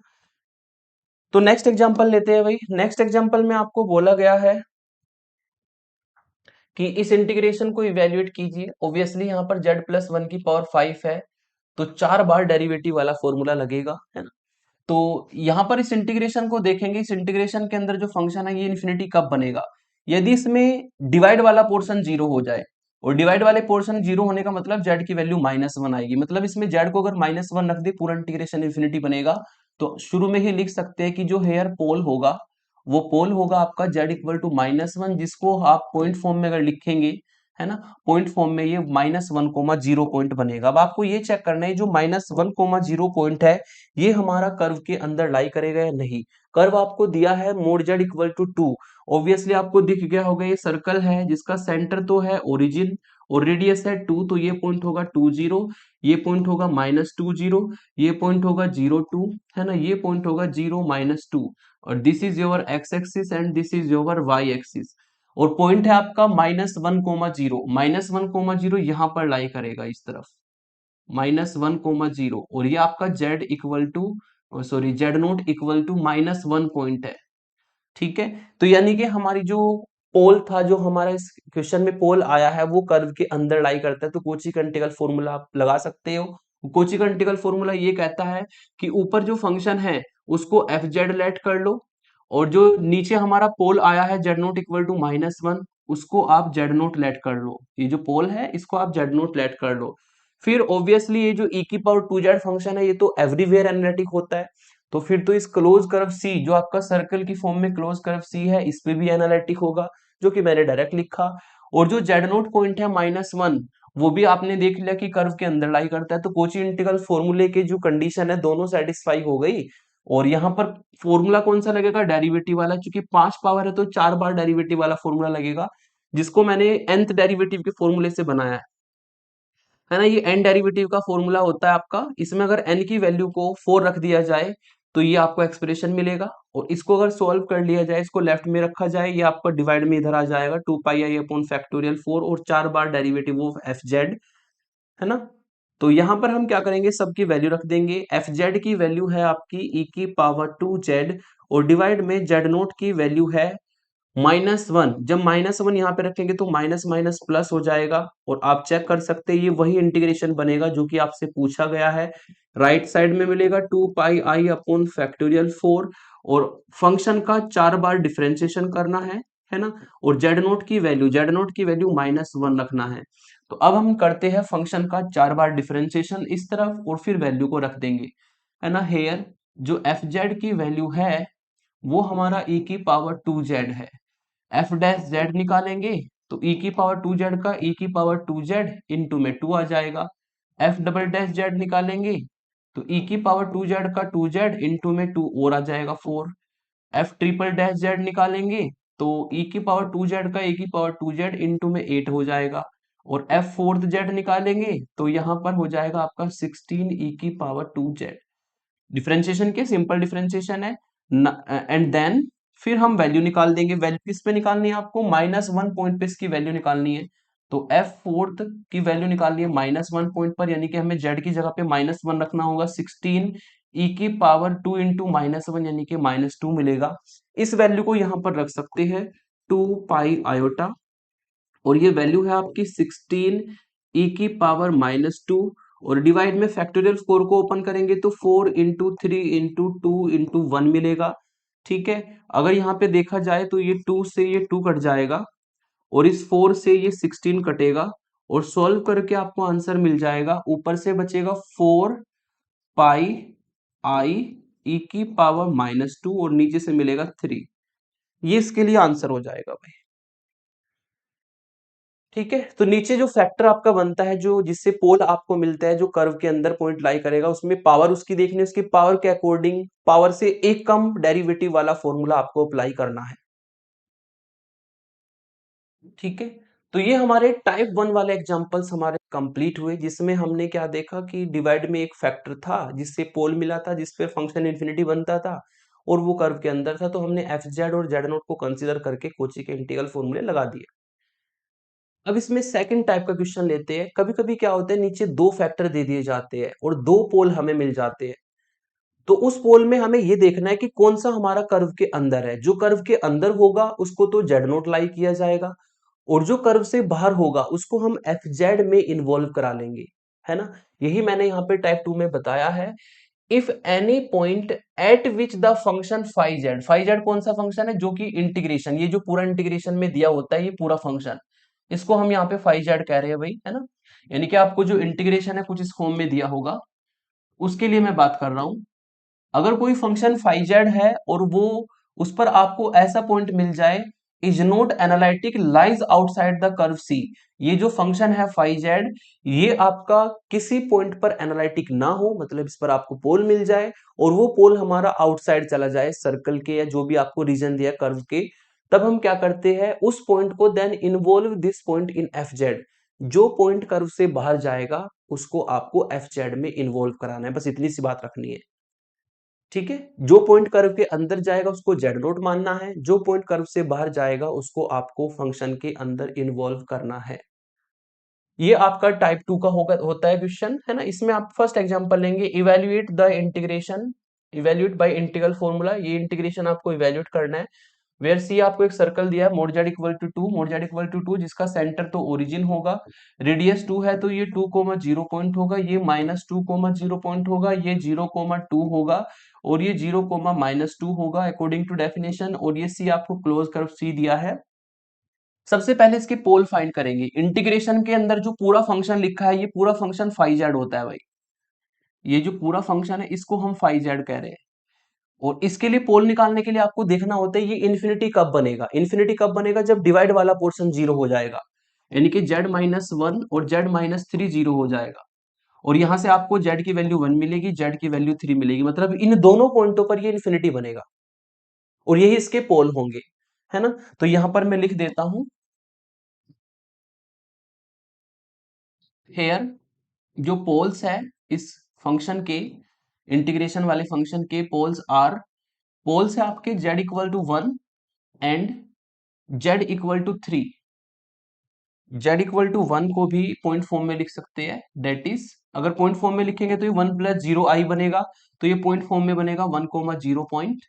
तो नेक्स्ट एग्जांपल लेते हैं भाई। नेक्स्ट एग्जांपल में आपको बोला गया है कि इस इंटीग्रेशन को इवेल्युएट कीजिए। ऑब्वियसली यहाँ पर z प्लस 1 की पावर 5 है, तो 4 बार डेरिवेटिव वाला फॉर्मूला लगेगा, है ना। तो यहाँ पर इस इंटीग्रेशन को देखेंगे, इस इंटीग्रेशन के अंदर जो फंक्शन है ये इन्फिनिटी कब बनेगा, यदि इसमें डिवाइड वाला पोर्शन जीरो हो जाए। और डिवाइड वाले पोर्शन जीरो होने का मतलब z की वैल्यू -1 आएगी, मतलब इसमें z को अगर -1 रख दे पूरा इंटीग्रेशन इन्फिनिटी बनेगा। तो शुरू में ही लिख सकते हैं कि जो हेयर पोल होगा वो पोल होगा आपका z इक्वल टू -1, जिसको आप पॉइंट फॉर्म में अगर लिखेंगे, है ना, पॉइंट फॉर्म में ये -1, 0 पॉइंट बनेगा। अब आपको ये चेक करना है जो -1, 0 पॉइंट है ये हमारा कर्व के अंदर लाई करेगा या नहीं। कर्व आपको दिया है mod z equal to 2, obviously आपको दिख गया होगा ये सर्कल है जिसका सेंटर तो है ओरिजिन और रेडियस है 2, तो ये पॉइंट होगा 2 0, ये पॉइंट होगा -2 0, ये पॉइंट होगा 0 2, है ना, ये पॉइंट होगा 0 -2, और this is your x axis and this is your y axis. और पॉइंट है आपका -1, 0, -1, 0 यहाँ पर लाई करेगा इस तरफ, -1, 0, और ये आपका z equal to, sorry z naught equal to -1 point है। ठीक है, तो यानी कि हमारी जो पोल था, जो हमारा इस क्वेश्चन में पोल आया है वो कर्व के अंदर लाई करता है। तो कोची का इंटीग्रल फॉर्मूला आप लगा सकते हो। कोची का इंटीग्रल फॉर्मूला ये कहता है कि ऊपर जो फंक्शन है उसको एफ जेड लेट कर लो, और जो नीचे हमारा पोल आया है जेड नोट इक्वल टू -1, उसको आप जेड नोट लेट कर लो। ये जो पोल है इसको आप जेड नोट लेट कर लो। फिर ऑब्वियसली ये जो e की पावर 2z फंक्शन है ये तो एवरीवेयर एनालिटिक होता है, तो फिर तो इस क्लोज कर्व सी जो आपका सर्कल की फॉर्म में क्लोज कर्व सी है इस पे भी एनालिटिक होगा, जो कि मैंने डायरेक्ट लिखा। और जो जेड नोट पॉइंट है -1, वो भी आपने देख लिया कि कर्व के अंदर लाई करता है। तो कोची इंटीग्रल फॉर्मूले के जो कंडीशन है दोनों सेटिस्फाई हो गई। और यहाँ पर फॉर्मूला कौन सा लगेगा, डेरिवेटिव वाला, क्योंकि 5 पावर है तो 4 बार डेरिवेटिव वाला फॉर्मूला लगेगा, जिसको मैंने nth डेरिवेटिव के फॉर्मूले से बनाया है ना। ये n डेरिवेटिव का फॉर्मूला होता है आपका, इसमें अगर n की वैल्यू को 4 रख दिया जाए तो ये आपको एक्सप्रेशन मिलेगा, और इसको अगर सॉल्व कर लिया जाए, इसको लेफ्ट में रखा जाए, ये आपका डिवाइड में इधर आ जाएगा 2 पाई आई अपॉन फैक्टोरियल 4, और 4 बार डेरिवेटिव ऑफ एफ जेड, है ना। तो यहाँ पर हम क्या करेंगे, सबकी वैल्यू रख देंगे। एफ जेड की वैल्यू है आपकी e की पावर 2z, और डिवाइड में जेड नोट की वैल्यू है -1। जब -1 यहाँ पे रखेंगे तो माइनस माइनस प्लस हो जाएगा, और आप चेक कर सकते हैं ये वही इंटीग्रेशन बनेगा जो कि आपसे पूछा गया है। राइट साइड में मिलेगा 2 पाई आई अपॉन फैक्टोरियल 4, और फंक्शन का 4 बार डिफरेंशिएशन करना है ना। और जेड नोट की वैल्यू -1 रखना है। तो अब हम करते हैं फंक्शन का 4 बार डिफरेंशिएशन इस तरफ, और फिर वैल्यू को रख देंगे, है ना। हेयर जो एफ जेड की वैल्यू है वो हमारा e की पावर 2z है। एफ डैश जेड निकालेंगे तो e की पावर 2z का e की पावर 2z इंटू में 2 आ जाएगा। एफ डबल डैश जेड निकालेंगे तो e की पावर 2z का 2z इंटू में 2 और आ जाएगा 4। एफ ट्रिपल डैश जेड निकालेंगे तो e की पावर 2z का e की पावर 2z इंटू में 8 हो जाएगा। और एफ फोर्थ जेड निकालेंगे तो यहाँ पर हो जाएगा आपका 16 e की पावर 2z। डिफरेंशिएशन के सिंपल डिफरेंशिएशन है, एंड देन फिर हम वैल्यू निकाल देंगे। वैल्यू किस पे निकालनी है आपको, -1 पॉइंट पे इसकी वैल्यू निकालनी है। तो एफ फोर्थ की वैल्यू निकालनी है -1 पॉइंट पर, यानी कि हमें जेड की जगह पे -1 रखना होगा। 16 e की पावर 2 इंटू -1 यानी कि -2 मिलेगा। इस वैल्यू को यहाँ पर रख सकते हैं 2 पाई आयोटा, और ये वैल्यू है आपकी 16 e की पावर -2, और डिवाइड में फैक्टोरियल 4 को ओपन करेंगे तो 4 इंटू 3 इंटू 2 इंटू 1 मिलेगा। ठीक है, अगर यहाँ पे देखा जाए तो ये 2 से ये 2 कट जाएगा, और इस 4 से ये 16 कटेगा, और सॉल्व करके आपको आंसर मिल जाएगा। ऊपर से बचेगा 4 पाई आई ई की पावर -2 और नीचे से मिलेगा 3। ये इसके लिए आंसर हो जाएगा भाई। ठीक है, तो नीचे जो फैक्टर आपका बनता है, जो जिससे पोल आपको मिलता है, जो कर्व के अंदर पॉइंट लाई करेगा, उसमें पावर उसकी देखनी है, उसकी पावर के अकॉर्डिंग पावर से एक कम डेरिवेटिव वाला फॉर्मूला आपको अप्लाई करना है। ठीक है, तो ये हमारे टाइप 1 वाले एग्जांपल्स हमारे कंप्लीट हुए, जिसमें हमने क्या देखा कि डिवाइड में एक फैक्टर था जिससे पोल मिला था, जिस पे फंक्शन इन्फिनिटी बनता था और वो कर्व के अंदर था, तो हमने एफ जेड और जेड नोट को कंसीडर करके कोची के इंटीग्रल फॉर्मूले लगा दिए। अब इसमें सेकंड टाइप का क्वेश्चन लेते हैं। कभी कभी क्या होता है, नीचे दो फैक्टर दे दिए जाते हैं और दो पोल हमें मिल जाते हैं, तो उस पोल में हमें ये देखना है कि कौन सा हमारा कर्व के अंदर है। जो कर्व के अंदर होगा उसको तो जेड नोट लाई किया जाएगा, और जो कर्व से बाहर होगा उसको हम एफ जेड में इन्वॉल्व करा लेंगे, है ना। यही मैंने यहाँ पे टाइप 2 में बताया है। If any point at which the function phi Z कौन सा फंक्शन है, जो कि इंटीग्रेशन, ये जो पूरा इंटीग्रेशन में दिया होता है, ये पूरा फंक्शन, इसको हम यहाँ पे फाई जेड कह रहे हैं भाई, है ना। यानी कि आपको जो इंटीग्रेशन है कुछ इस फॉर्म में दिया होगा, उसके लिए मैं बात कर रहा हूं। अगर कोई फंक्शन फाई जेड है और वो उस पर आपको ऐसा पॉइंट मिल जाए, is not analytic lies outside the curve C, ये जो फंक्शन है फाई जेड, ये आपका किसी पॉइंट पर एनालिटिक ना हो, मतलब इस पर आपको पोल मिल जाए और वो पोल हमारा आउटसाइड चला जाए सर्कल के या जो भी आपको रीजन दिया कर्व के, तब हम क्या करते हैं, उस पॉइंट को then involve this point in F Z. जो पॉइंट कर्व से बाहर जाएगा उसको आपको एफ जेड में इन्वॉल्व कराना है, बस इतनी सी बात रखनी है। ठीक है, जो पॉइंट कर्व के अंदर जाएगा उसको जेड नोट मानना है, जो पॉइंट कर्व से बाहर जाएगा उसको आपको फंक्शन के अंदर इन्वॉल्व करना है। ये आपका टाइप 2 का होगा, होता है क्वेश्चन, है ना। इसमें आप फर्स्ट एग्जांपल लेंगे, evaluate the integration, evaluate by integral formula. ये इंटीग्रेशन आपको इवेल्युएट करना है। वेयर सी आपको एक सर्कल दिया है, mod Z equal to 2, mod Z equal to 2, जिसका सेंटर तो ओरिजिन होगा, रेडियस 2 है तो ये 2 कोमा 0 पॉइंट होगा, ये -2 कोमा 0 पॉइंट होगा, ये 0 कोमा 2 होगा, और ये 0 कोमा -2 होगा अकॉर्डिंग टू डेफिनेशन। और ये सी आपको क्लोज कर्व सी दिया है। सबसे पहले इसके पोल फाइंड करेंगे। इंटीग्रेशन के अंदर जो पूरा फंक्शन लिखा है, ये पूरा फंक्शन फाई जेड होता है भाई। ये जो पूरा फंक्शन है इसको हम फाई जेड कह रहे हैं, और इसके लिए पोल निकालने के लिए आपको देखना होता है ये इन्फिनिटी कब बनेगा। इन्फिनिटी कब बनेगा, जब डिवाइड वाला पोर्शन जीरो हो जाएगा, यानी कि z-1 और z-3 जीरो हो जाएगा, और यहां से आपको z की वैल्यू 1 मिलेगी, z की वैल्यू 3 मिलेगी, मतलब इन दोनों पॉइंटों पर ये इन्फिनिटी बनेगा और यही इसके पोल होंगे, है ना। तो यहां पर मैं लिख देता हूं, हेयर जो पोल्स है इस फंक्शन के, इंटीग्रेशन वाले फंक्शन के पोल्स आर, पोल्स है आपके z=1 एंड z=3। z=1 को भी पॉइंट फॉर्म में लिख सकते हैं, डेट इज, अगर पॉइंट फॉर्म में लिखेंगे तो ये 1 + 0 i बनेगा, तो ये पॉइंट फॉर्म में बनेगा 1, 0 पॉइंट,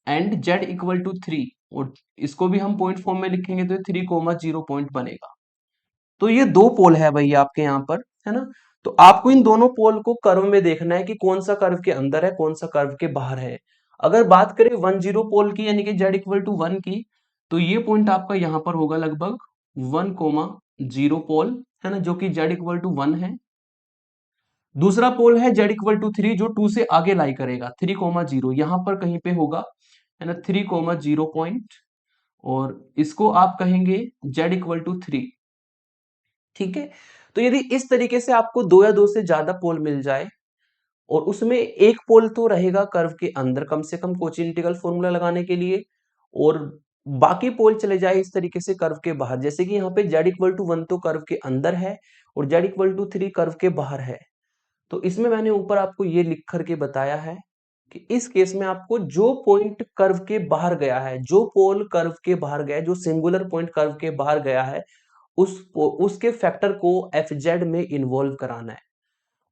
एंड z=3, और इसको भी हम पॉइंट फॉर्म में लिखेंगे तो 3, 0 पॉइंट बनेगा। तो ये दो पोल है भैया आपके यहाँ पर, है ना। तो आपको इन दोनों पोल को कर्व में देखना है कि कौन सा कर्व के अंदर है, कौन सा कर्व के बाहर है। अगर बात करें 1, 0 पोल की, यानी कि z=1 की, तो ये पॉइंट आपका यहाँ पर होगा लगभग 1, 0 पोल, है ना, जो कि z=1 है। दूसरा पोल है z=3, जो 2 से आगे लाई करेगा, 3, 0 यहां पर कहीं पे होगा, है ना, 3, 0 पॉइंट, और इसको आप कहेंगे z=3। ठीक है, तो यदि इस तरीके से आपको दो या दो से ज्यादा पोल मिल जाए और उसमें एक पोल तो रहेगा कर्व के अंदर कम से कम कोची इंटीग्रल फॉर्मूला लगाने के लिए, और बाकी पोल चले जाए इस तरीके से कर्व के बाहर, जैसे कि यहाँ पे z=1 तो कर्व के अंदर है और z=3 कर्व के बाहर है। तो इसमें मैंने ऊपर आपको ये लिख करके बताया है कि इस केस में आपको जो पॉइंट कर्व के बाहर गया है, जो पोल कर्व के बाहर गया है, जो सिंगुलर पॉइंट कर्व के बाहर गया है, उसके फैक्टर को एफ जेड में इन्वॉल्व कराना है,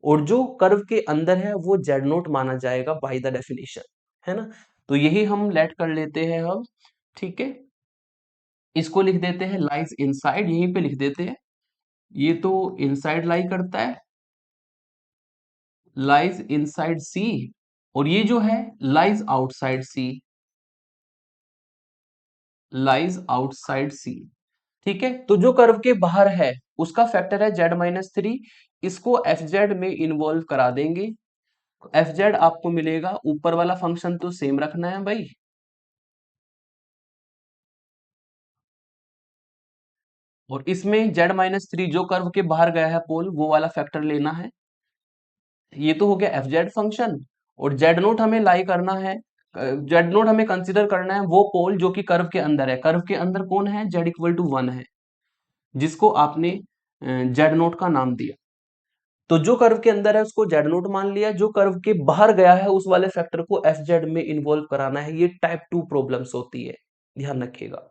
और जो कर्व के अंदर है वो जेड नोट माना जाएगा बाय द डेफिनेशन, है ना। तो यही हम लेट कर लेते हैं हम। ठीक है, इसको लिख देते हैं लाइज इनसाइड, यहीं पे लिख देते हैं, ये तो इनसाइड लाई करता है, लाइज इनसाइड सी, और ये जो है लाइज आउटसाइड सी, लाइज आउटसाइड सी। ठीक है, तो जो कर्व के बाहर है उसका फैक्टर है z-3, इसको एफ जेड में इन्वॉल्व करा देंगे, एफ जेड आपको मिलेगा, ऊपर वाला फंक्शन तो सेम रखना है भाई, और इसमें z-3 जो कर्व के बाहर गया है पोल, वो वाला फैक्टर लेना है। ये तो हो गया एफ जेड फंक्शन। और जेड नोट हमें लाई करना है, जेड नोट हमें कंसीडर करना है वो पोल जो कि कर्व के अंदर है। कर्व के अंदर कौन है? z=1 है, जिसको आपने जेड नोट का नाम दिया। तो जो कर्व के अंदर है उसको जेड नोट मान लिया, जो कर्व के बाहर गया है उस वाले फैक्टर को एफ जेड में इन्वॉल्व कराना है। ये टाइप 2 प्रॉब्लम्स होती है, ध्यान रखिएगा।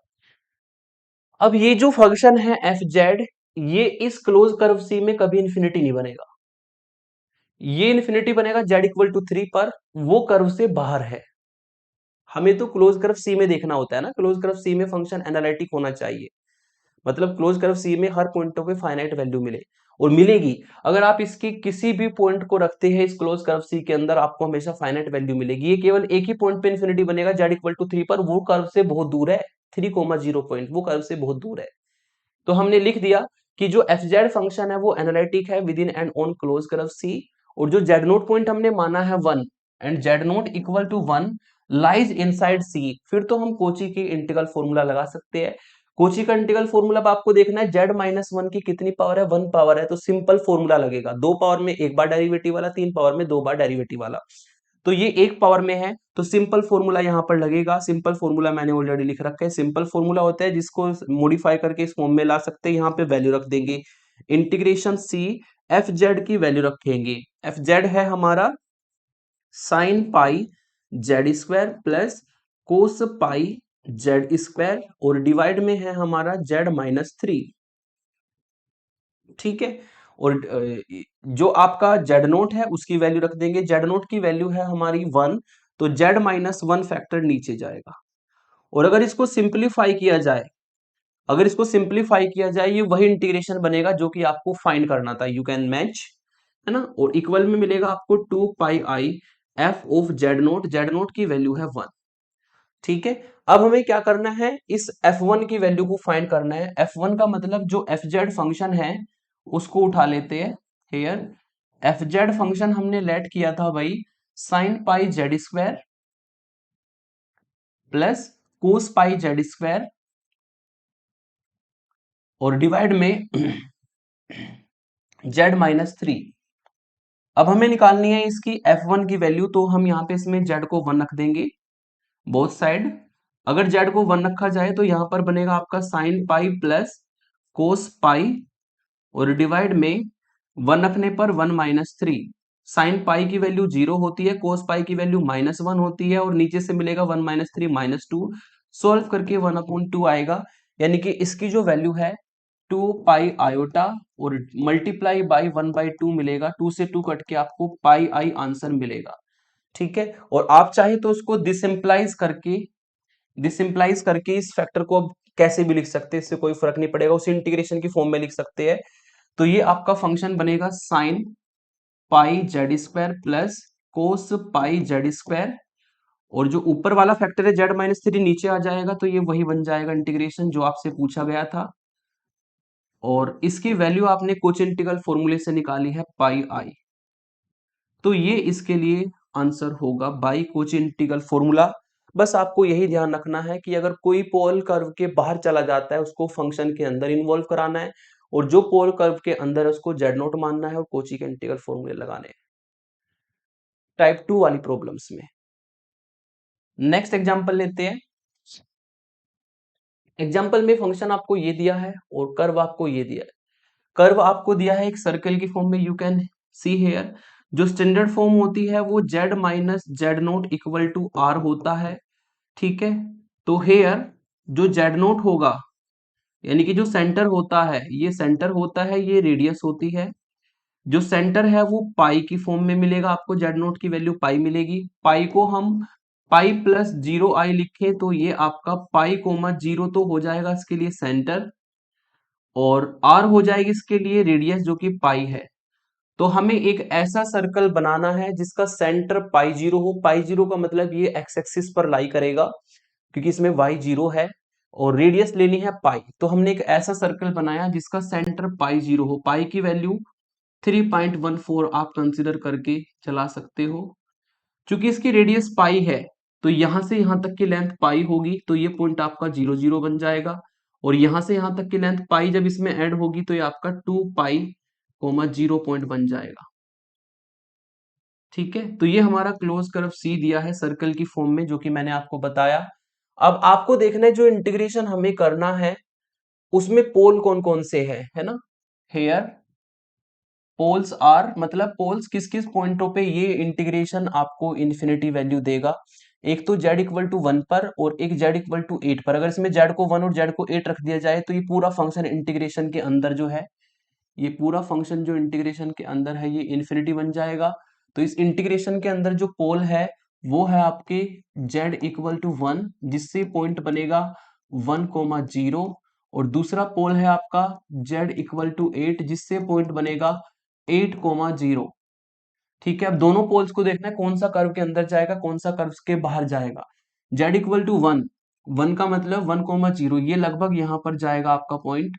अब ये जो फंक्शन है एफ जेड, ये इस क्लोज कर्व सी में कभी इंफिनिटी नहीं बनेगा। ये इंफिनिटी बनेगा z=3 पर, वो कर्व से बाहर है। हमें तो क्लोज कर्व सी में देखना होता है ना, क्लोज कर्व सी में फंक्शन एनालिटिक होना चाहिए, मतलब क्लोज कर्व सी में हर पॉइंटों पे फाइनाइट वैल्यू मिले, और मिलेगी। अगर आप इसकी किसी भी पॉइंट को रखते हैं इस क्लोज कर्व सी के अंदर, आपको हमेशा फाइनाइट वैल्यू मिलेगी। ये केवल एक ही पॉइंट पे इन्फिनिटी बनेगा z=3 पर, वो कर्व से बहुत दूर है, 3,0 पॉइंट, वो कर्व से बहुत दूर है। तो हमने लिख दिया कि जो एफ जेड फंक्शन है वो एनालिटिक है within and on close curve C, और जो जेड नोट पॉइंट हमने माना है 1 and Z naught equal to 1 lies inside C, फिर तो हम कोची की इंटीग्रल फॉर्मूला लगा सकते हैं। कोची का इंटीग्रल फॉर्मूला आपको देखना है, z-1 की कितनी पावर है? 1 पावर है, तो सिंपल फॉर्मूला लगेगा, 2 पावर में एक बार डेरिवेटिव वाला, 3 पावर में 2 बार डेरिवेटिव वाला। तो ये एक पावर में है, तो सिंपल फॉर्मूला यहां पर लगेगा। सिंपल फॉर्मूला मैंने ऑलरेडी लिख रखा है। सिंपल फॉर्मूला होता है जिसको मॉडिफाई करके इस फॉर्म में ला सकते हैं। यहाँ पे वैल्यू रख देंगे, इंटीग्रेशन सी एफ जेड की वैल्यू रखेंगे। एफ जेड है हमारा sine pi Z square plus cos pi Z square, और डिवाइड में है हमारा z-3, ठीक है। और जो आपका जेड नोट है उसकी वैल्यू रख देंगे। जेड नोट की वैल्यू है हमारी 1, तो z-1 फैक्टर नीचे जाएगा। और अगर इसको सिंप्लीफाई किया जाए, अगर इसको सिंप्लीफाई किया जाए, ये वही इंटीग्रेशन बनेगा जो कि आपको फाइंड करना था, यू कैन मैच, है ना। और इक्वल में मिलेगा आपको 2 पाई एफ ऑफ जेड नोट की वैल्यू है 1, ठीक है। अब हमें क्या करना है? इस f1 की वैल्यू को फाइंड करना है। f1 का मतलब जो एफ जेड फंक्शन है उसको उठा लेते हैं हेयर। एफ जेड फंक्शन हमने लेट किया था भाई sine pi Z square plus cos pi Z square, और डिवाइड में z-3। अब हमें निकालनी है इसकी f1 की वैल्यू, तो हम यहाँ पे इसमें z को 1 रख देंगे बोथ साइड। अगर z को 1 रखा जाए तो यहाँ पर बनेगा आपका साइन पाई प्लस कोस पाई, और डिवाइड में 1 रखने पर 1-3। साइन पाई की वैल्यू 0 होती है, कोस पाई की वैल्यू -1 होती है, और नीचे से मिलेगा 1-3 -2। सॉल्व करके 1/2 आएगा, यानी कि इसकी जो वैल्यू है 2 पाई आयोटा, और मल्टीप्लाई बाई 1/2 मिलेगा। 2 से 2 कट के आपको पाई आई आंसर मिलेगा, ठीक है। और आप चाहे तो उसको डिसिम्प्लाइज करके इस फैक्टर को अब कैसे भी लिख सकते हैं, इससे कोई फर्क नहीं पड़ेगा, उसी इंटीग्रेशन की फॉर्म में लिख सकते हैं। तो ये आपका फंक्शन बनेगा sine pi Z square plus cos pi Z square, और जो ऊपर वाला फैक्टर है z-3 नीचे आ जाएगा, तो ये वही बन जाएगा इंटीग्रेशन जो आपसे पूछा गया था। और इसकी वैल्यू आपने कोच इंटीग्रल फॉर्मूले से निकाली है पाई आई, तो ये इसके लिए आंसर होगा बाई कोच इंटीग्रल फॉर्मूला। बस आपको यही ध्यान रखना है कि अगर कोई पोल कर्व के बाहर चला जाता है उसको फंक्शन के अंदर इन्वॉल्व कराना है, और जो पोल कर्व के अंदर है उसको जेड नोट मानना है और कोची के इंटीग्रल फॉर्मूले लगाने हैं, टाइप 2 वाली प्रॉब्लम्स में। नेक्स्ट एग्जांपल लेते हैं। एग्जांपल में फंक्शन आपको ये दिया है और कर्व आपको ये दिया है। कर्व आपको दिया है एक सर्कल की फॉर्म में, यू कैन सी हेयर। जो स्टैंडर्ड फॉर्म होती है वो z-z0 = r होता है, ठीक है। तो हेयर जो z0 होगा, यानी कि जो सेंटर होता है, ये सेंटर होता है, ये रेडियस होती है। जो सेंटर है वो पाई की फॉर्म में मिलेगा आपको, z0 की वैल्यू पाई मिलेगी। पाई को हम पाई प्लस 0 i लिखें तो ये आपका पाई कोमा 0 तो हो जाएगा इसके लिए सेंटर, और r हो जाएगी इसके लिए रेडियस जो कि पाई है। तो हमें एक ऐसा सर्कल बनाना है जिसका सेंटर पाई 0 हो। पाई 0 का मतलब ये एक्स एक्सिस पर लाई करेगा क्योंकि इसमें वाई 0 है, और रेडियस लेनी है पाई। तो हमने एक ऐसा सर्कल बनाया जिसका सेंटर पाई 0 हो। पाई की वैल्यू 3.14 आप कंसिडर करके चला सकते हो। चूंकि इसकी रेडियस पाई है, तो यहां से यहां तक की लेंथ पाई होगी, तो ये पॉइंट आपका 0 0 बन जाएगा। और यहां से यहां तक की लेंथ पाई जब इसमें ऐड होगी तो ये आपका 2 पाई 0 पॉइंट बन जाएगा। ठीक है, तो ये हमारा क्लोज कर्व सी दिया है सर्कल की फॉर्म में, जो कि मैंने आपको बताया। अब आपको देखना है जो इंटीग्रेशन हमें करना है उसमें पोल कौन कौन से है ना। हेयर पोल्स आर, मतलब पोल्स किस किस पॉइंटों पे ये इंटीग्रेशन आपको इन्फिनिटी वैल्यू देगा। एक तो z इक्वल टू 1 पर और एक z इक्वल टू 8 पर। अगर इसमें z को 1 और z को 8 रख दिया जाए तो ये पूरा फंक्शन इंटीग्रेशन के अंदर जो है, ये पूरा फंक्शन जो इंटीग्रेशन के अंदर है ये इन्फिनिटी बन जाएगा। तो इस इंटीग्रेशन के अंदर जो पोल है वो है आपके z इक्वल टू 1, जिससे पॉइंट बनेगा 1, 0। और दूसरा पोल है आपका z इक्वल टू 8, जिससे पॉइंट बनेगा 8, 0। ठीक है, अब दोनों पोल्स को देखना है कौन सा कर्व के अंदर जाएगा कौन सा कर्व के बाहर जाएगा। z इक्वल टू 1, 1 का मतलब 1, 0, ये लगभग यहां पर जाएगा आपका पॉइंट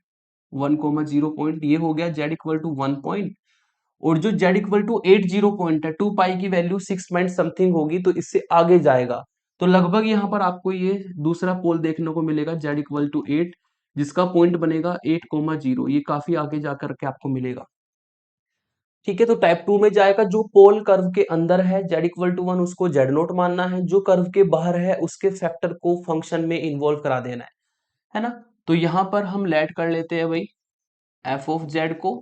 1, 0 पॉइंट, ये हो गया z इक्वल टू 1 पॉइंट। और जो z इक्वल टू 80 पॉइंट है, 2 पाई की वैल्यू 6 पॉइंट समथिंग होगी, तो इससे आगे जाएगा। तो लगभग यहाँ पर आपको ये दूसरा पोल देखने को मिलेगा z इक्वल टू 8, जिसका पॉइंट बनेगा 8, 0, ये काफी आगे जाकर के आपको मिलेगा। ठीक है, तो टाइप 2 में जाएगा जो पोल कर्व के अंदर है z इक्वल टू 1 उसको z0 मानना है, जो कर्व के बाहर है उसके फैक्टर को फंक्शन में इन्वॉल्व करा देना है ना। तो यहां पर हम लेट कर लेते हैं भाई f ऑफ z को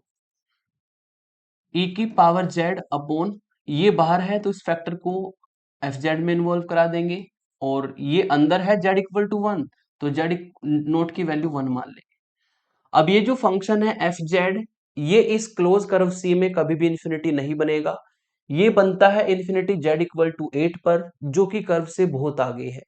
e की पावर z अपॉन, ये बाहर है तो इस फैक्टर को एफ जेड में इन्वॉल्व करा देंगे। और ये अंदर है z इक्वल टू 1, तो z नोट की वैल्यू 1 मान लेंगे। अब ये जो फंक्शन है एफ जेड, ये इस क्लोज कर्व सी में कभी भी इंफिनिटी नहीं बनेगा। ये बनता है इंफिनिटी z इक्वल टू 8 पर, जो कि कर्व से बहुत आगे है।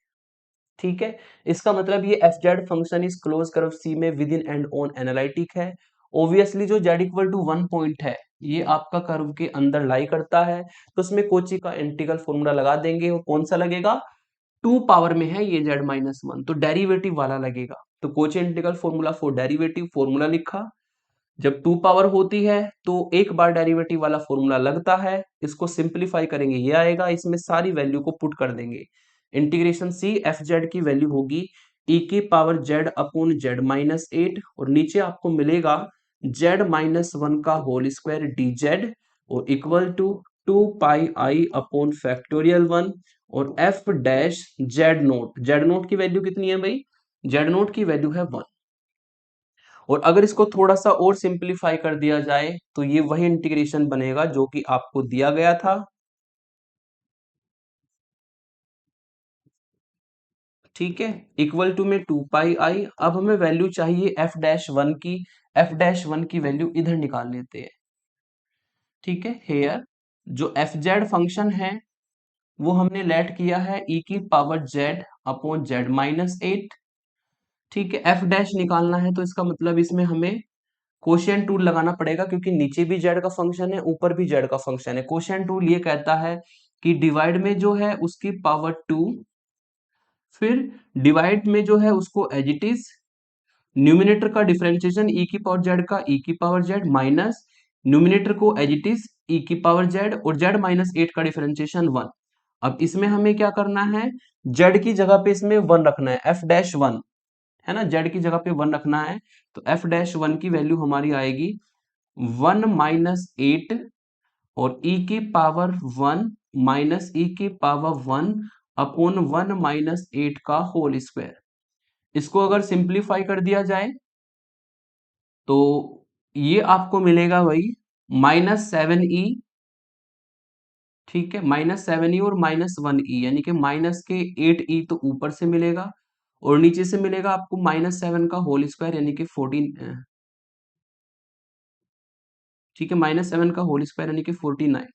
ठीक है, इसका मतलब ये एफ जेड फंक्शन इस क्लोज कर्व सी में within and on analytic है। ऑब्वियसली जो z इक्वल टू 1 पॉइंट है ये आपका कर्व के अंदर लाई करता है, तो उसमें कोची का इंटीग्रल फॉर्मूला लगा देंगे। और कौन सा लगेगा, 2 पावर में है ये z-1, तो डेरिवेटिव वाला लगेगा। तो Kochi integral formula for derivative formula लिखा। जब 2 पावर होती है तो एक बार डेरिवेटिव वाला फॉर्मूला लगता है, इसको सिंपलीफाई करेंगे ये आएगा, इसमें सारी वैल्यू को पुट कर देंगे। इंटीग्रेशन सी एफ जेड की वैल्यू होगी e की पावर z अपॉन z-8, और नीचे आपको मिलेगा z-1 का होल स्क्वायर dz, और equal to 2 pi I upon factorial 1, और f डैश z नोट की वैल्यू कितनी है भाई, z नोट की वैल्यू है 1। और अगर इसको थोड़ा सा और सिंपलीफाई कर दिया जाए तो ये वही इंटीग्रेशन बनेगा जो कि आपको दिया गया था। ठीक है, इक्वल टू में 2 पाई आई। अब हमें वैल्यू चाहिए f-1 की, f-1 की वैल्यू इधर निकाल लेते हैं। ठीक है, हेयर जो एफ जेड फंक्शन है वो हमने लेट किया है e की पावर z अपॉन z-8। ठीक है, एफ डैश निकालना है तो इसका मतलब इसमें हमें कोशिएंट टूल लगाना पड़ेगा, क्योंकि नीचे भी जेड का फंक्शन है ऊपर भी जेड का फंक्शन है। कोशिएंट टूल ये कहता है कि डिवाइड में जो है उसकी पावर 2, फिर डिवाइड में जो है उसको एज इट इज, न्यूमिनेटर का डिफरेंशिएशन e की पावर जेड का e की पावर जेड माइनस न्यूमिनेटर को एज इट इज e की पावर जेड, और z-8 का डिफरेंशिएशन 1। अब इसमें हमें क्या करना है, z की जगह पे इसमें 1 रखना है, f-1 है ना, z की जगह पे 1 रखना है। तो f-1 की वैल्यू हमारी आएगी 1-8, और e की पावर 1 माइनस e की पावर 1 अपॉन 1-8 का होल स्क्वायर। इसको अगर सिंप्लीफाई कर दिया जाए तो ये आपको मिलेगा भाई -7e। ठीक है, -7e और -1e, यानी कि माइनस के 8e तो ऊपर से मिलेगा, और नीचे से मिलेगा आपको -7 का होल स्क्वायर यानी कि 14। ठीक है, -7 का होल स्क्वायर यानी कि 49।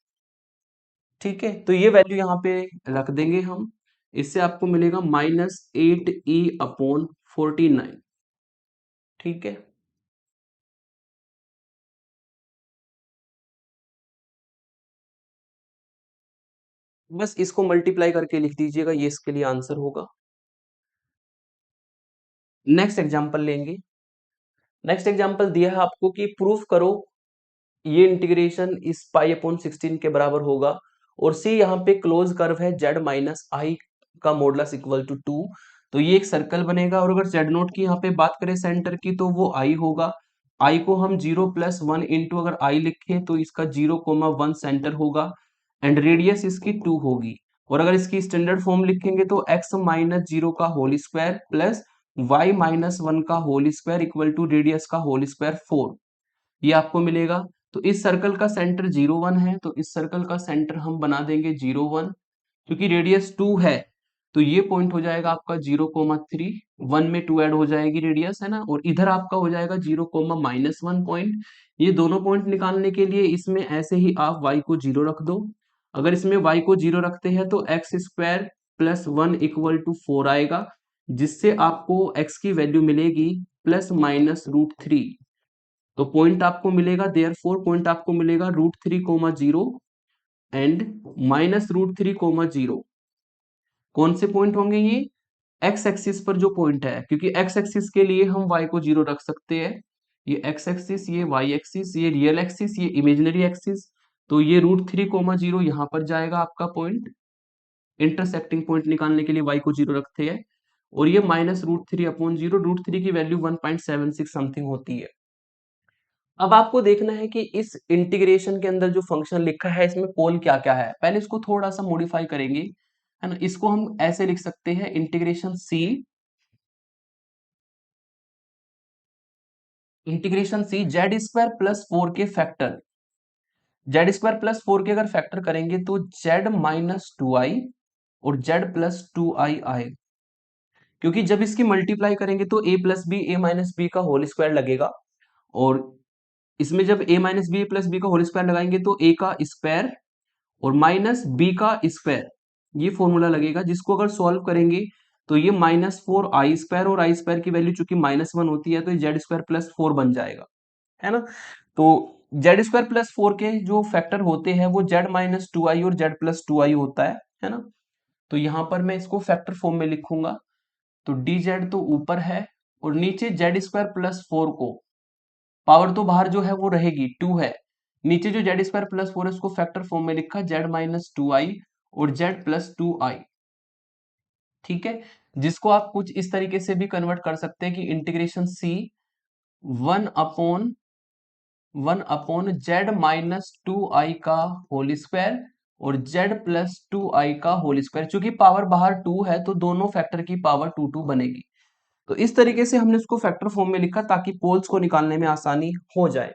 ठीक है, तो ये वैल्यू यहाँ पे रख देंगे हम। इससे आपको मिलेगा -8e अपॉन 49। ठीक है, बस इसको मल्टीप्लाई करके लिख दीजिएगा, ये इसके लिए आंसर होगा। नेक्स्ट एग्जांपल लेंगे। नेक्स्ट एग्जांपल दिया है आपको कि प्रूफ करो ये इंटीग्रेशन इस पाई अपॉन 16 के बराबर होगा। और सी यहाँ पे क्लोज कर्व है जेड माइनस आई का मॉडुलस इक्वल टू 2, तो ये एक सर्कल बनेगा। और अगर जेड नोट की यहाँ पे बात करें सेंटर की, तो वो आई होगा। आई को हम 0+1 इंटू अगर आई लिखें तो इसका 0,1 सेंटर होगा, एंड रेडियस इसकी 2 होगी। और अगर इसकी स्टैंडर्ड फॉर्म लिखेंगे तो x माइनस 0 का whole square plus y minus 1 का whole square equal to radius का होल स्क्वायर 4, ये आपको मिलेगा। तो इस सर्कल का सेंटर 0,1 है, तो इस सर्कल का सेंटर हम बना देंगे 0,1। क्योंकि रेडियस 2 है, तो ये पॉइंट हो जाएगा आपका 0,3, 1 में 2 ऐड हो जाएगी रेडियस, है ना। और इधर आपका हो जाएगा 0,-1 पॉइंट। ये दोनों पॉइंट निकालने के लिए इसमें ऐसे ही आप y को 0 रख दो। अगर इसमें y को 0 रखते हैं तो X square plus 1 equal to 4 आएगा, जिससे आपको x की वैल्यू मिलेगी ±√3। तो पॉइंट आपको मिलेगा, देयरफॉर पॉइंट आपको मिलेगा √3, 0 एंड -√3, 0। कौन से पॉइंट होंगे ये? एक्स एक्सिस पर जो पॉइंट है, क्योंकि एक्स एक्सिस के लिए हम y को 0 रख सकते हैं। ये एक्स एक्सिस, ये y एक्सिस, ये रियल एक्सिस, ये इमेजिनरी एक्सिस। तो ये √3, 0 यहाँ पर जाएगा आपका पॉइंट। इंटरसेक्टिंग पॉइंट निकालने के लिए y को 0 रखते हैं। और ये -√3/0, √3 की वैल्यू 1.76 समथिंग होती है। अब आपको देखना है कि इस इंटीग्रेशन के अंदर जो फंक्शन लिखा है इसमें पोल क्या क्या है। पहले इसको थोड़ा सा मॉडिफाई करेंगे, है ना। इसको हम ऐसे लिख सकते हैं, इंटीग्रेशन सी z² + 4 के फैक्टर, z² + 4 के अगर फैक्टर करेंगे तो z-2i और z+2i आए। क्योंकि जब इसकी मल्टीप्लाई करेंगे तो a+b का होल स्क्वायर लगेगा। और इसमें जब a-b का होल स्क्वायर लगाएंगे तो a का स्क्वायर और माइनस बी का स्क्वायर, ये फॉर्मूला लगेगा, जिसको अगर सॉल्व करेंगे तो ये -4i² और i² की वैल्यू चूंकि -1 होती है तो ये z² + 4 बन जाएगा, है ना। तो z²+4 के जो फैक्टर होते हैं वो z-2i और z+2i होता है ना। तो यहां पर मैं इसको फैक्टर फॉर्म में लिखूंगा, तो dz तो ऊपर है और नीचे z²+4 को, पावर तो बाहर जो है वो रहेगी 2 है, नीचे जो z²+4 है उसको फैक्टर फॉर्म में लिखा z-2i और z+2i, ठीक है। जिसको आप कुछ इस तरीके से भी कन्वर्ट कर सकते हैं कि इंटीग्रेशन सी 1/1 z-2i का होल स्क्वायर और z+2i का होल स्क्वायर। चूंकि पावर बाहर 2 है तो दोनों फैक्टर की पावर 2 बनेगी। तो इस तरीके से हमने उसको फैक्टर फॉर्म में लिखा ताकि पोल्स को निकालने में आसानी हो जाए।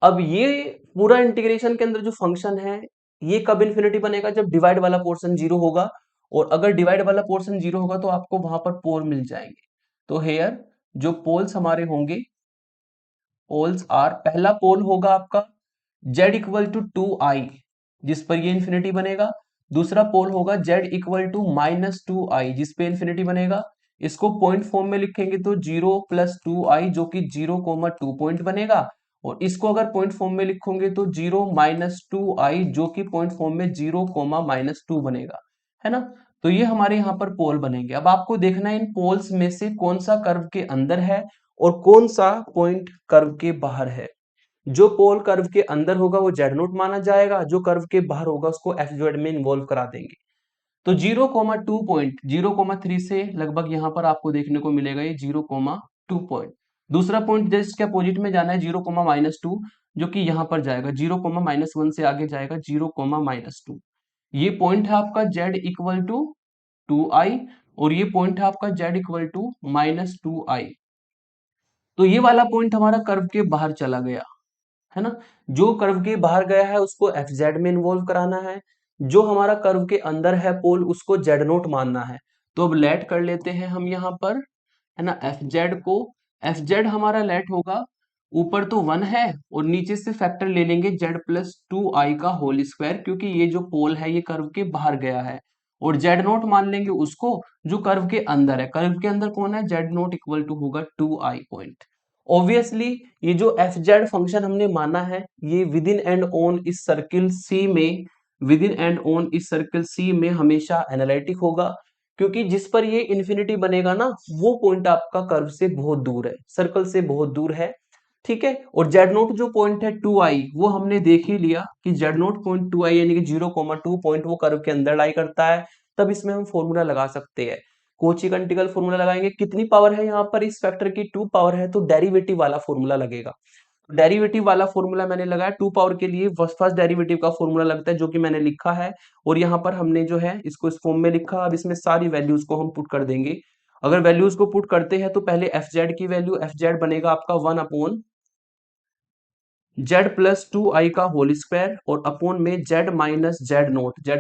अब ये पूरा इंटीग्रेशन के अंदर जो फंक्शन है ये कब इन्फिनिटी बनेगा? जब डिवाइड वाला पोर्शन 0 होगा। और अगर डिवाइड वाला पोर्शन 0 होगा तो आपको वहां पर पोल मिल जाएंगे। तो हेयर जो पोल्स हमारे होंगे, पोल्स आर, पहला पोल होगा आपका z=2i, जिस पर ये इन्फिनिटी बनेगा। दूसरा पोल होगा z=-2i, जिस पे इन्फिनिटी बनेगा। इसको पॉइंट फॉर्म में लिखेंगे तो 0+2i जो कि 0,2 पॉइंट बनेगा। और इसको अगर पॉइंट फॉर्म में लिखोगे तो 0-2i जो कि पॉइंट फॉर्म में 0, -2 बनेगा, है ना। तो ये हमारे यहाँ पर पोल बनेंगे। अब आपको देखना है इन पोल्स में से कौन सा कर्व के अंदर है और कौन सा पॉइंट कर्व के बाहर है। जो पोल कर्व के अंदर होगा वो जेड नोट माना जाएगा, जो कर्व के बाहर होगा उसको एफ जेड में इन्वॉल्व करा देंगे। तो 0,2 पॉइंट 0,3 से लगभग यहाँ पर आपको देखने को मिलेगा ये 0,2 पॉइंट। दूसरा पॉइंट जिसके अपोजिट में जाना है 0,-2, जो कि यहाँ पर जाएगा 0,-1 से आगे जाएगा 0,-2। ये पॉइंट है आपका z=2i और ये पॉइंट है आपका z=-2i। तो ये वाला पॉइंट हमारा कर्व के बाहर चला गया, है ना। जो कर्व के बाहर गया है उसको एफ जेड में इन्वॉल्व कराना है। जो हमारा कर्व के अंदर है पोल उसको जेड नोट मानना है। तो अब लेट कर लेते हैं हम यहाँ पर, है ना, एफ जेड को। एफ जेड हमारा लेट होगा, ऊपर तो 1 है और नीचे से फैक्टर ले लेंगे z+2i का होल स्क्वायर, क्योंकि ये जो पोल है ये कर्व के बाहर गया है। और जेड नोट मान लेंगे उसको जो कर्व के अंदर है। कर्व के अंदर कौन है? जेड नोट इक्वल टू होगा 2i पॉइंट। ऑब्वियसली ये जो एफ जेड फंक्शन हमने माना है ये विद इन एंड ऑन इस सर्किल सी में, विद इन एंड ऑन इस सर्किल सी में हमेशा एनालिटिक होगा। क्योंकि जिस पर ये इन्फिनिटी बनेगा ना वो पॉइंट आपका कर्व से बहुत दूर है, सर्कल से बहुत दूर है। ठीक है। और जेड नोट जो पॉइंट है 2i वो हमने देख ही लिया कि जेड नोट पॉइंट 2i यानी कि 0,2 पॉइंट वो कर्व के अंदर लाई करता है। तब इसमें हम फॉर्मूला लगा सकते हैं। कोची का इंटीग्रल फॉर्मूला लगाएंगे, कितनी पावर है यहाँ पर, इस फैक्टर की 2 पावर है, तो डेरिवेटिव वाला फॉर्मूला लगेगा। डेरिवेटिव वाला फॉर्मूला मैंने लगाया 2 पावर के लिए, फर्स्ट डेरिवेटिव का फॉर्मूला लगता है जो कि मैंने लिखा है। और यहाँ पर हमने जो है इसको इस फॉर्म में लिखा। अब इसमें सारी वैल्यूज को हम पुट कर देंगे। अगर वैल्यूज को पुट करते हैं तो पहले एफ जेड की वैल्यू, एफ जेड बनेगा आपका 1 जेड प्लस 2i का होल स्क्वायर और अपॉन में जेड माइनस जेड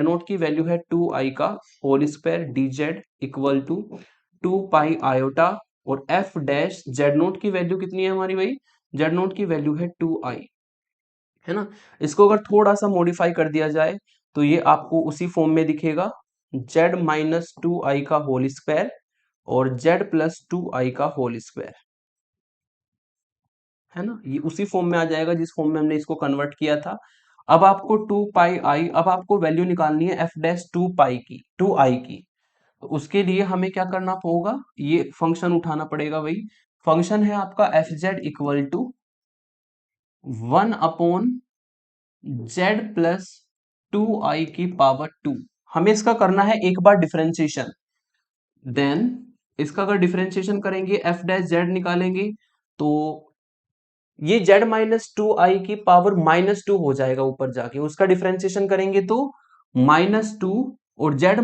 नोट की वैल्यू है 2i का whole square D Z equal to 2 pi iota. और एफ डैश जेड नोट की वैल्यू कितनी है हमारी भाई, जेड नोट की वैल्यू है 2i, है ना। इसको अगर थोड़ा सा मॉडिफाई कर दिया जाए तो ये आपको उसी फॉर्म में दिखेगा, जेड माइनस 2i का होल स्क्वायर और जेड प्लस 2i का होल स्क्वायर, है ना। ये उसी फॉर्म में आ जाएगा जिस फॉर्म में हमने इसको कन्वर्ट किया था। अब आपको 2 पाई आई, अब आपको वैल्यू निकालनी है एफ डैश 2 पाई की, 2i की। तो उसके लिए हमें क्या करना होगा, ये फंक्शन उठाना पड़ेगा भाई। फंक्शन है आपका एफ जेड इक्वल टू 1 जेड प्लस 2i की पावर 2। हमें इसका करना है एक बार डिफरेंशिएशन, देन इसका अगर डिफरेंशिएशन करेंगे एफ डैश जेड निकालेंगे तो ये जेड माइनस 2i की पावर -2 हो जाएगा ऊपर जाके। उसका डिफरेंशिएशन करेंगे तो -2 और जेड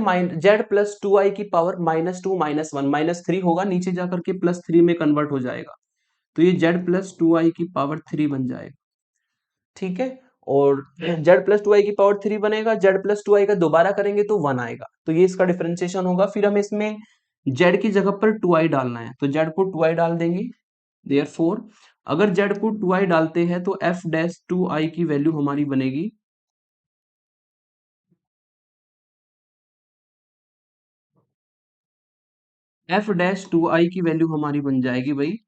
प्लस 2i की पावर -2 -1 -3 होगा, नीचे जाकर के +3 में कन्वर्ट हो जाएगा। तो ये जेड प्लस 2i की पावर 3 बन जाएगा, ठीक है। और जेड प्लस 2i की पावर 3 बनेगा, जेड प्लस 2i का दोबारा करेंगे तो 1 आएगा। तो ये इसका डिफरेंशिएशन होगा। फिर हमें इसमें जेड की जगह पर 2i डालना है, तो जेड को 2i डाल देंगे। देयरफॉर अगर जेड को 2i डालते हैं तो एफ डैश 2i की वैल्यू हमारी बनेगी एफ डैश 2i की वैल्यू हमारी बन जाएगी भाई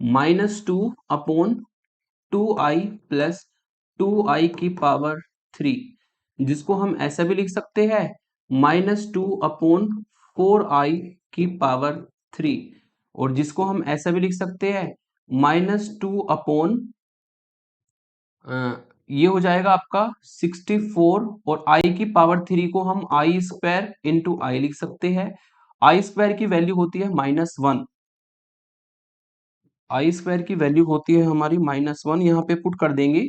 -2/2i प्लस 2i की पावर 3, जिसको हम ऐसा भी लिख सकते हैं -2/4i की पावर 3, और जिसको हम ऐसा भी लिख सकते हैं -2 ये हो जाएगा आपका 64, और i की पावर 3 को हम आई स्क्वायर इंटू आई लिख सकते हैं। आई स्क्वायर की वैल्यू होती है -1, आई स्क्वायर की वैल्यू होती है हमारी -1, यहाँ पे पुट कर देंगे,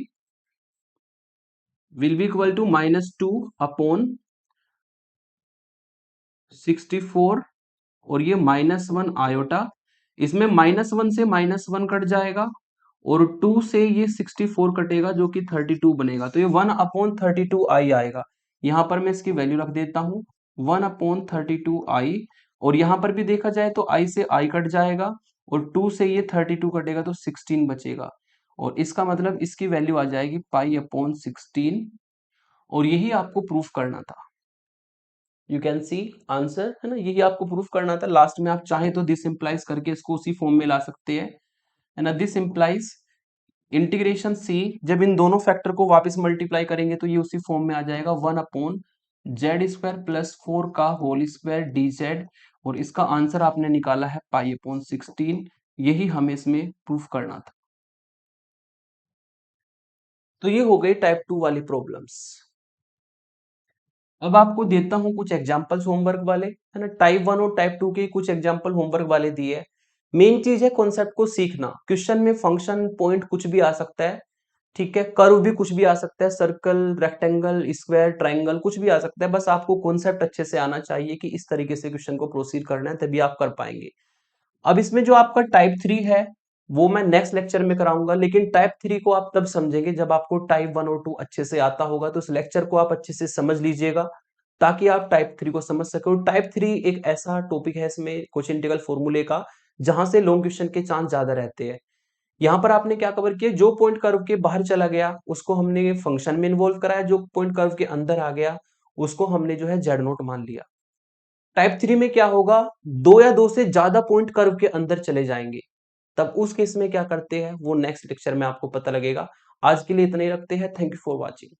विल बी इक्वल टू -2/64 और ये -1 आयोटा, इसमें -1 से -1 कट जाएगा और 2 से ये 64 कटेगा जो कि 32 बनेगा। तो ये 1/32i आएगा। यहाँ पर मैं इसकी वैल्यू रख देता हूँ 1/32i, और यहाँ पर भी देखा जाए तो i से i कट जाएगा और 2 से ये 32 कटेगा तो 16 बचेगा, और इसका मतलब इसकी वैल्यू आ जाएगी पाई/16। और यही आपको प्रूफ करना था। यू कैन सी आंसर, है ना, यही आपको प्रूफ करना था। लास्ट में आप चाहे तो दिस इंप्लाइज करके इसको उसी फॉर्म में ला सकते हैं, है ना। दिस इंप्लाइज इंटीग्रेशन सी, जब इन दोनों फैक्टर को वापस मल्टीप्लाई करेंगे तो ये उसी फॉर्म में आ जाएगा 1/z² प्लस 4 का होल स्क्वायर डी जेड, और इसका आंसर आपने निकाला है पाई/16। यही हमें इसमें प्रूफ करना था। तो ये हो गई टाइप 2 वाली प्रॉब्लम्स। अब आपको देता हूं कुछ एग्जांपल्स होमवर्क वाले, है ना। टाइप 1 और टाइप 2 के कुछ एग्जांपल होमवर्क वाले दिए हैं। मेन चीज है कॉन्सेप्ट को सीखना। क्वेश्चन में फंक्शन पॉइंट कुछ भी आ सकता है, ठीक है, कर्व भी कुछ भी आ सकता है, सर्कल, रेक्टेंगल, स्क्वायर, ट्राइंगल, कुछ भी आ सकता है। बस आपको कॉन्सेप्ट अच्छे से आना चाहिए कि इस तरीके से क्वेश्चन को प्रोसीड करना है, तभी आप कर पाएंगे। अब इसमें जो आपका टाइप 3 है वो मैं नेक्स्ट लेक्चर में कराऊंगा, लेकिन टाइप 3 को आप तब समझेंगे जब आपको टाइप 1 और 2 अच्छे से आता होगा। तो इस लेक्चर को आप अच्छे से समझ लीजिएगा ताकि आप टाइप 3 को समझ सके। और टाइप 3 एक ऐसा टॉपिक है इसमें क्वेश्चन इंटीग्रल फॉर्मूले का जहां से लॉन्ग क्वेश्चन के चांस ज्यादा रहते हैं। यहाँ पर आपने क्या कवर किया, जो पॉइंट कर्व के बाहर चला गया उसको हमने फंक्शन में इन्वॉल्व कराया, जो पॉइंट कर्व के अंदर आ गया उसको हमने जो है जेड नोट मान लिया। टाइप 3 में क्या होगा, दो या दो से ज्यादा पॉइंट कर्व के अंदर चले जाएंगे, तब उस केस में क्या करते हैं वो नेक्स्ट लेक्चर में आपको पता लगेगा। आज के लिए इतना ही रखते हैं। Thank you for watching.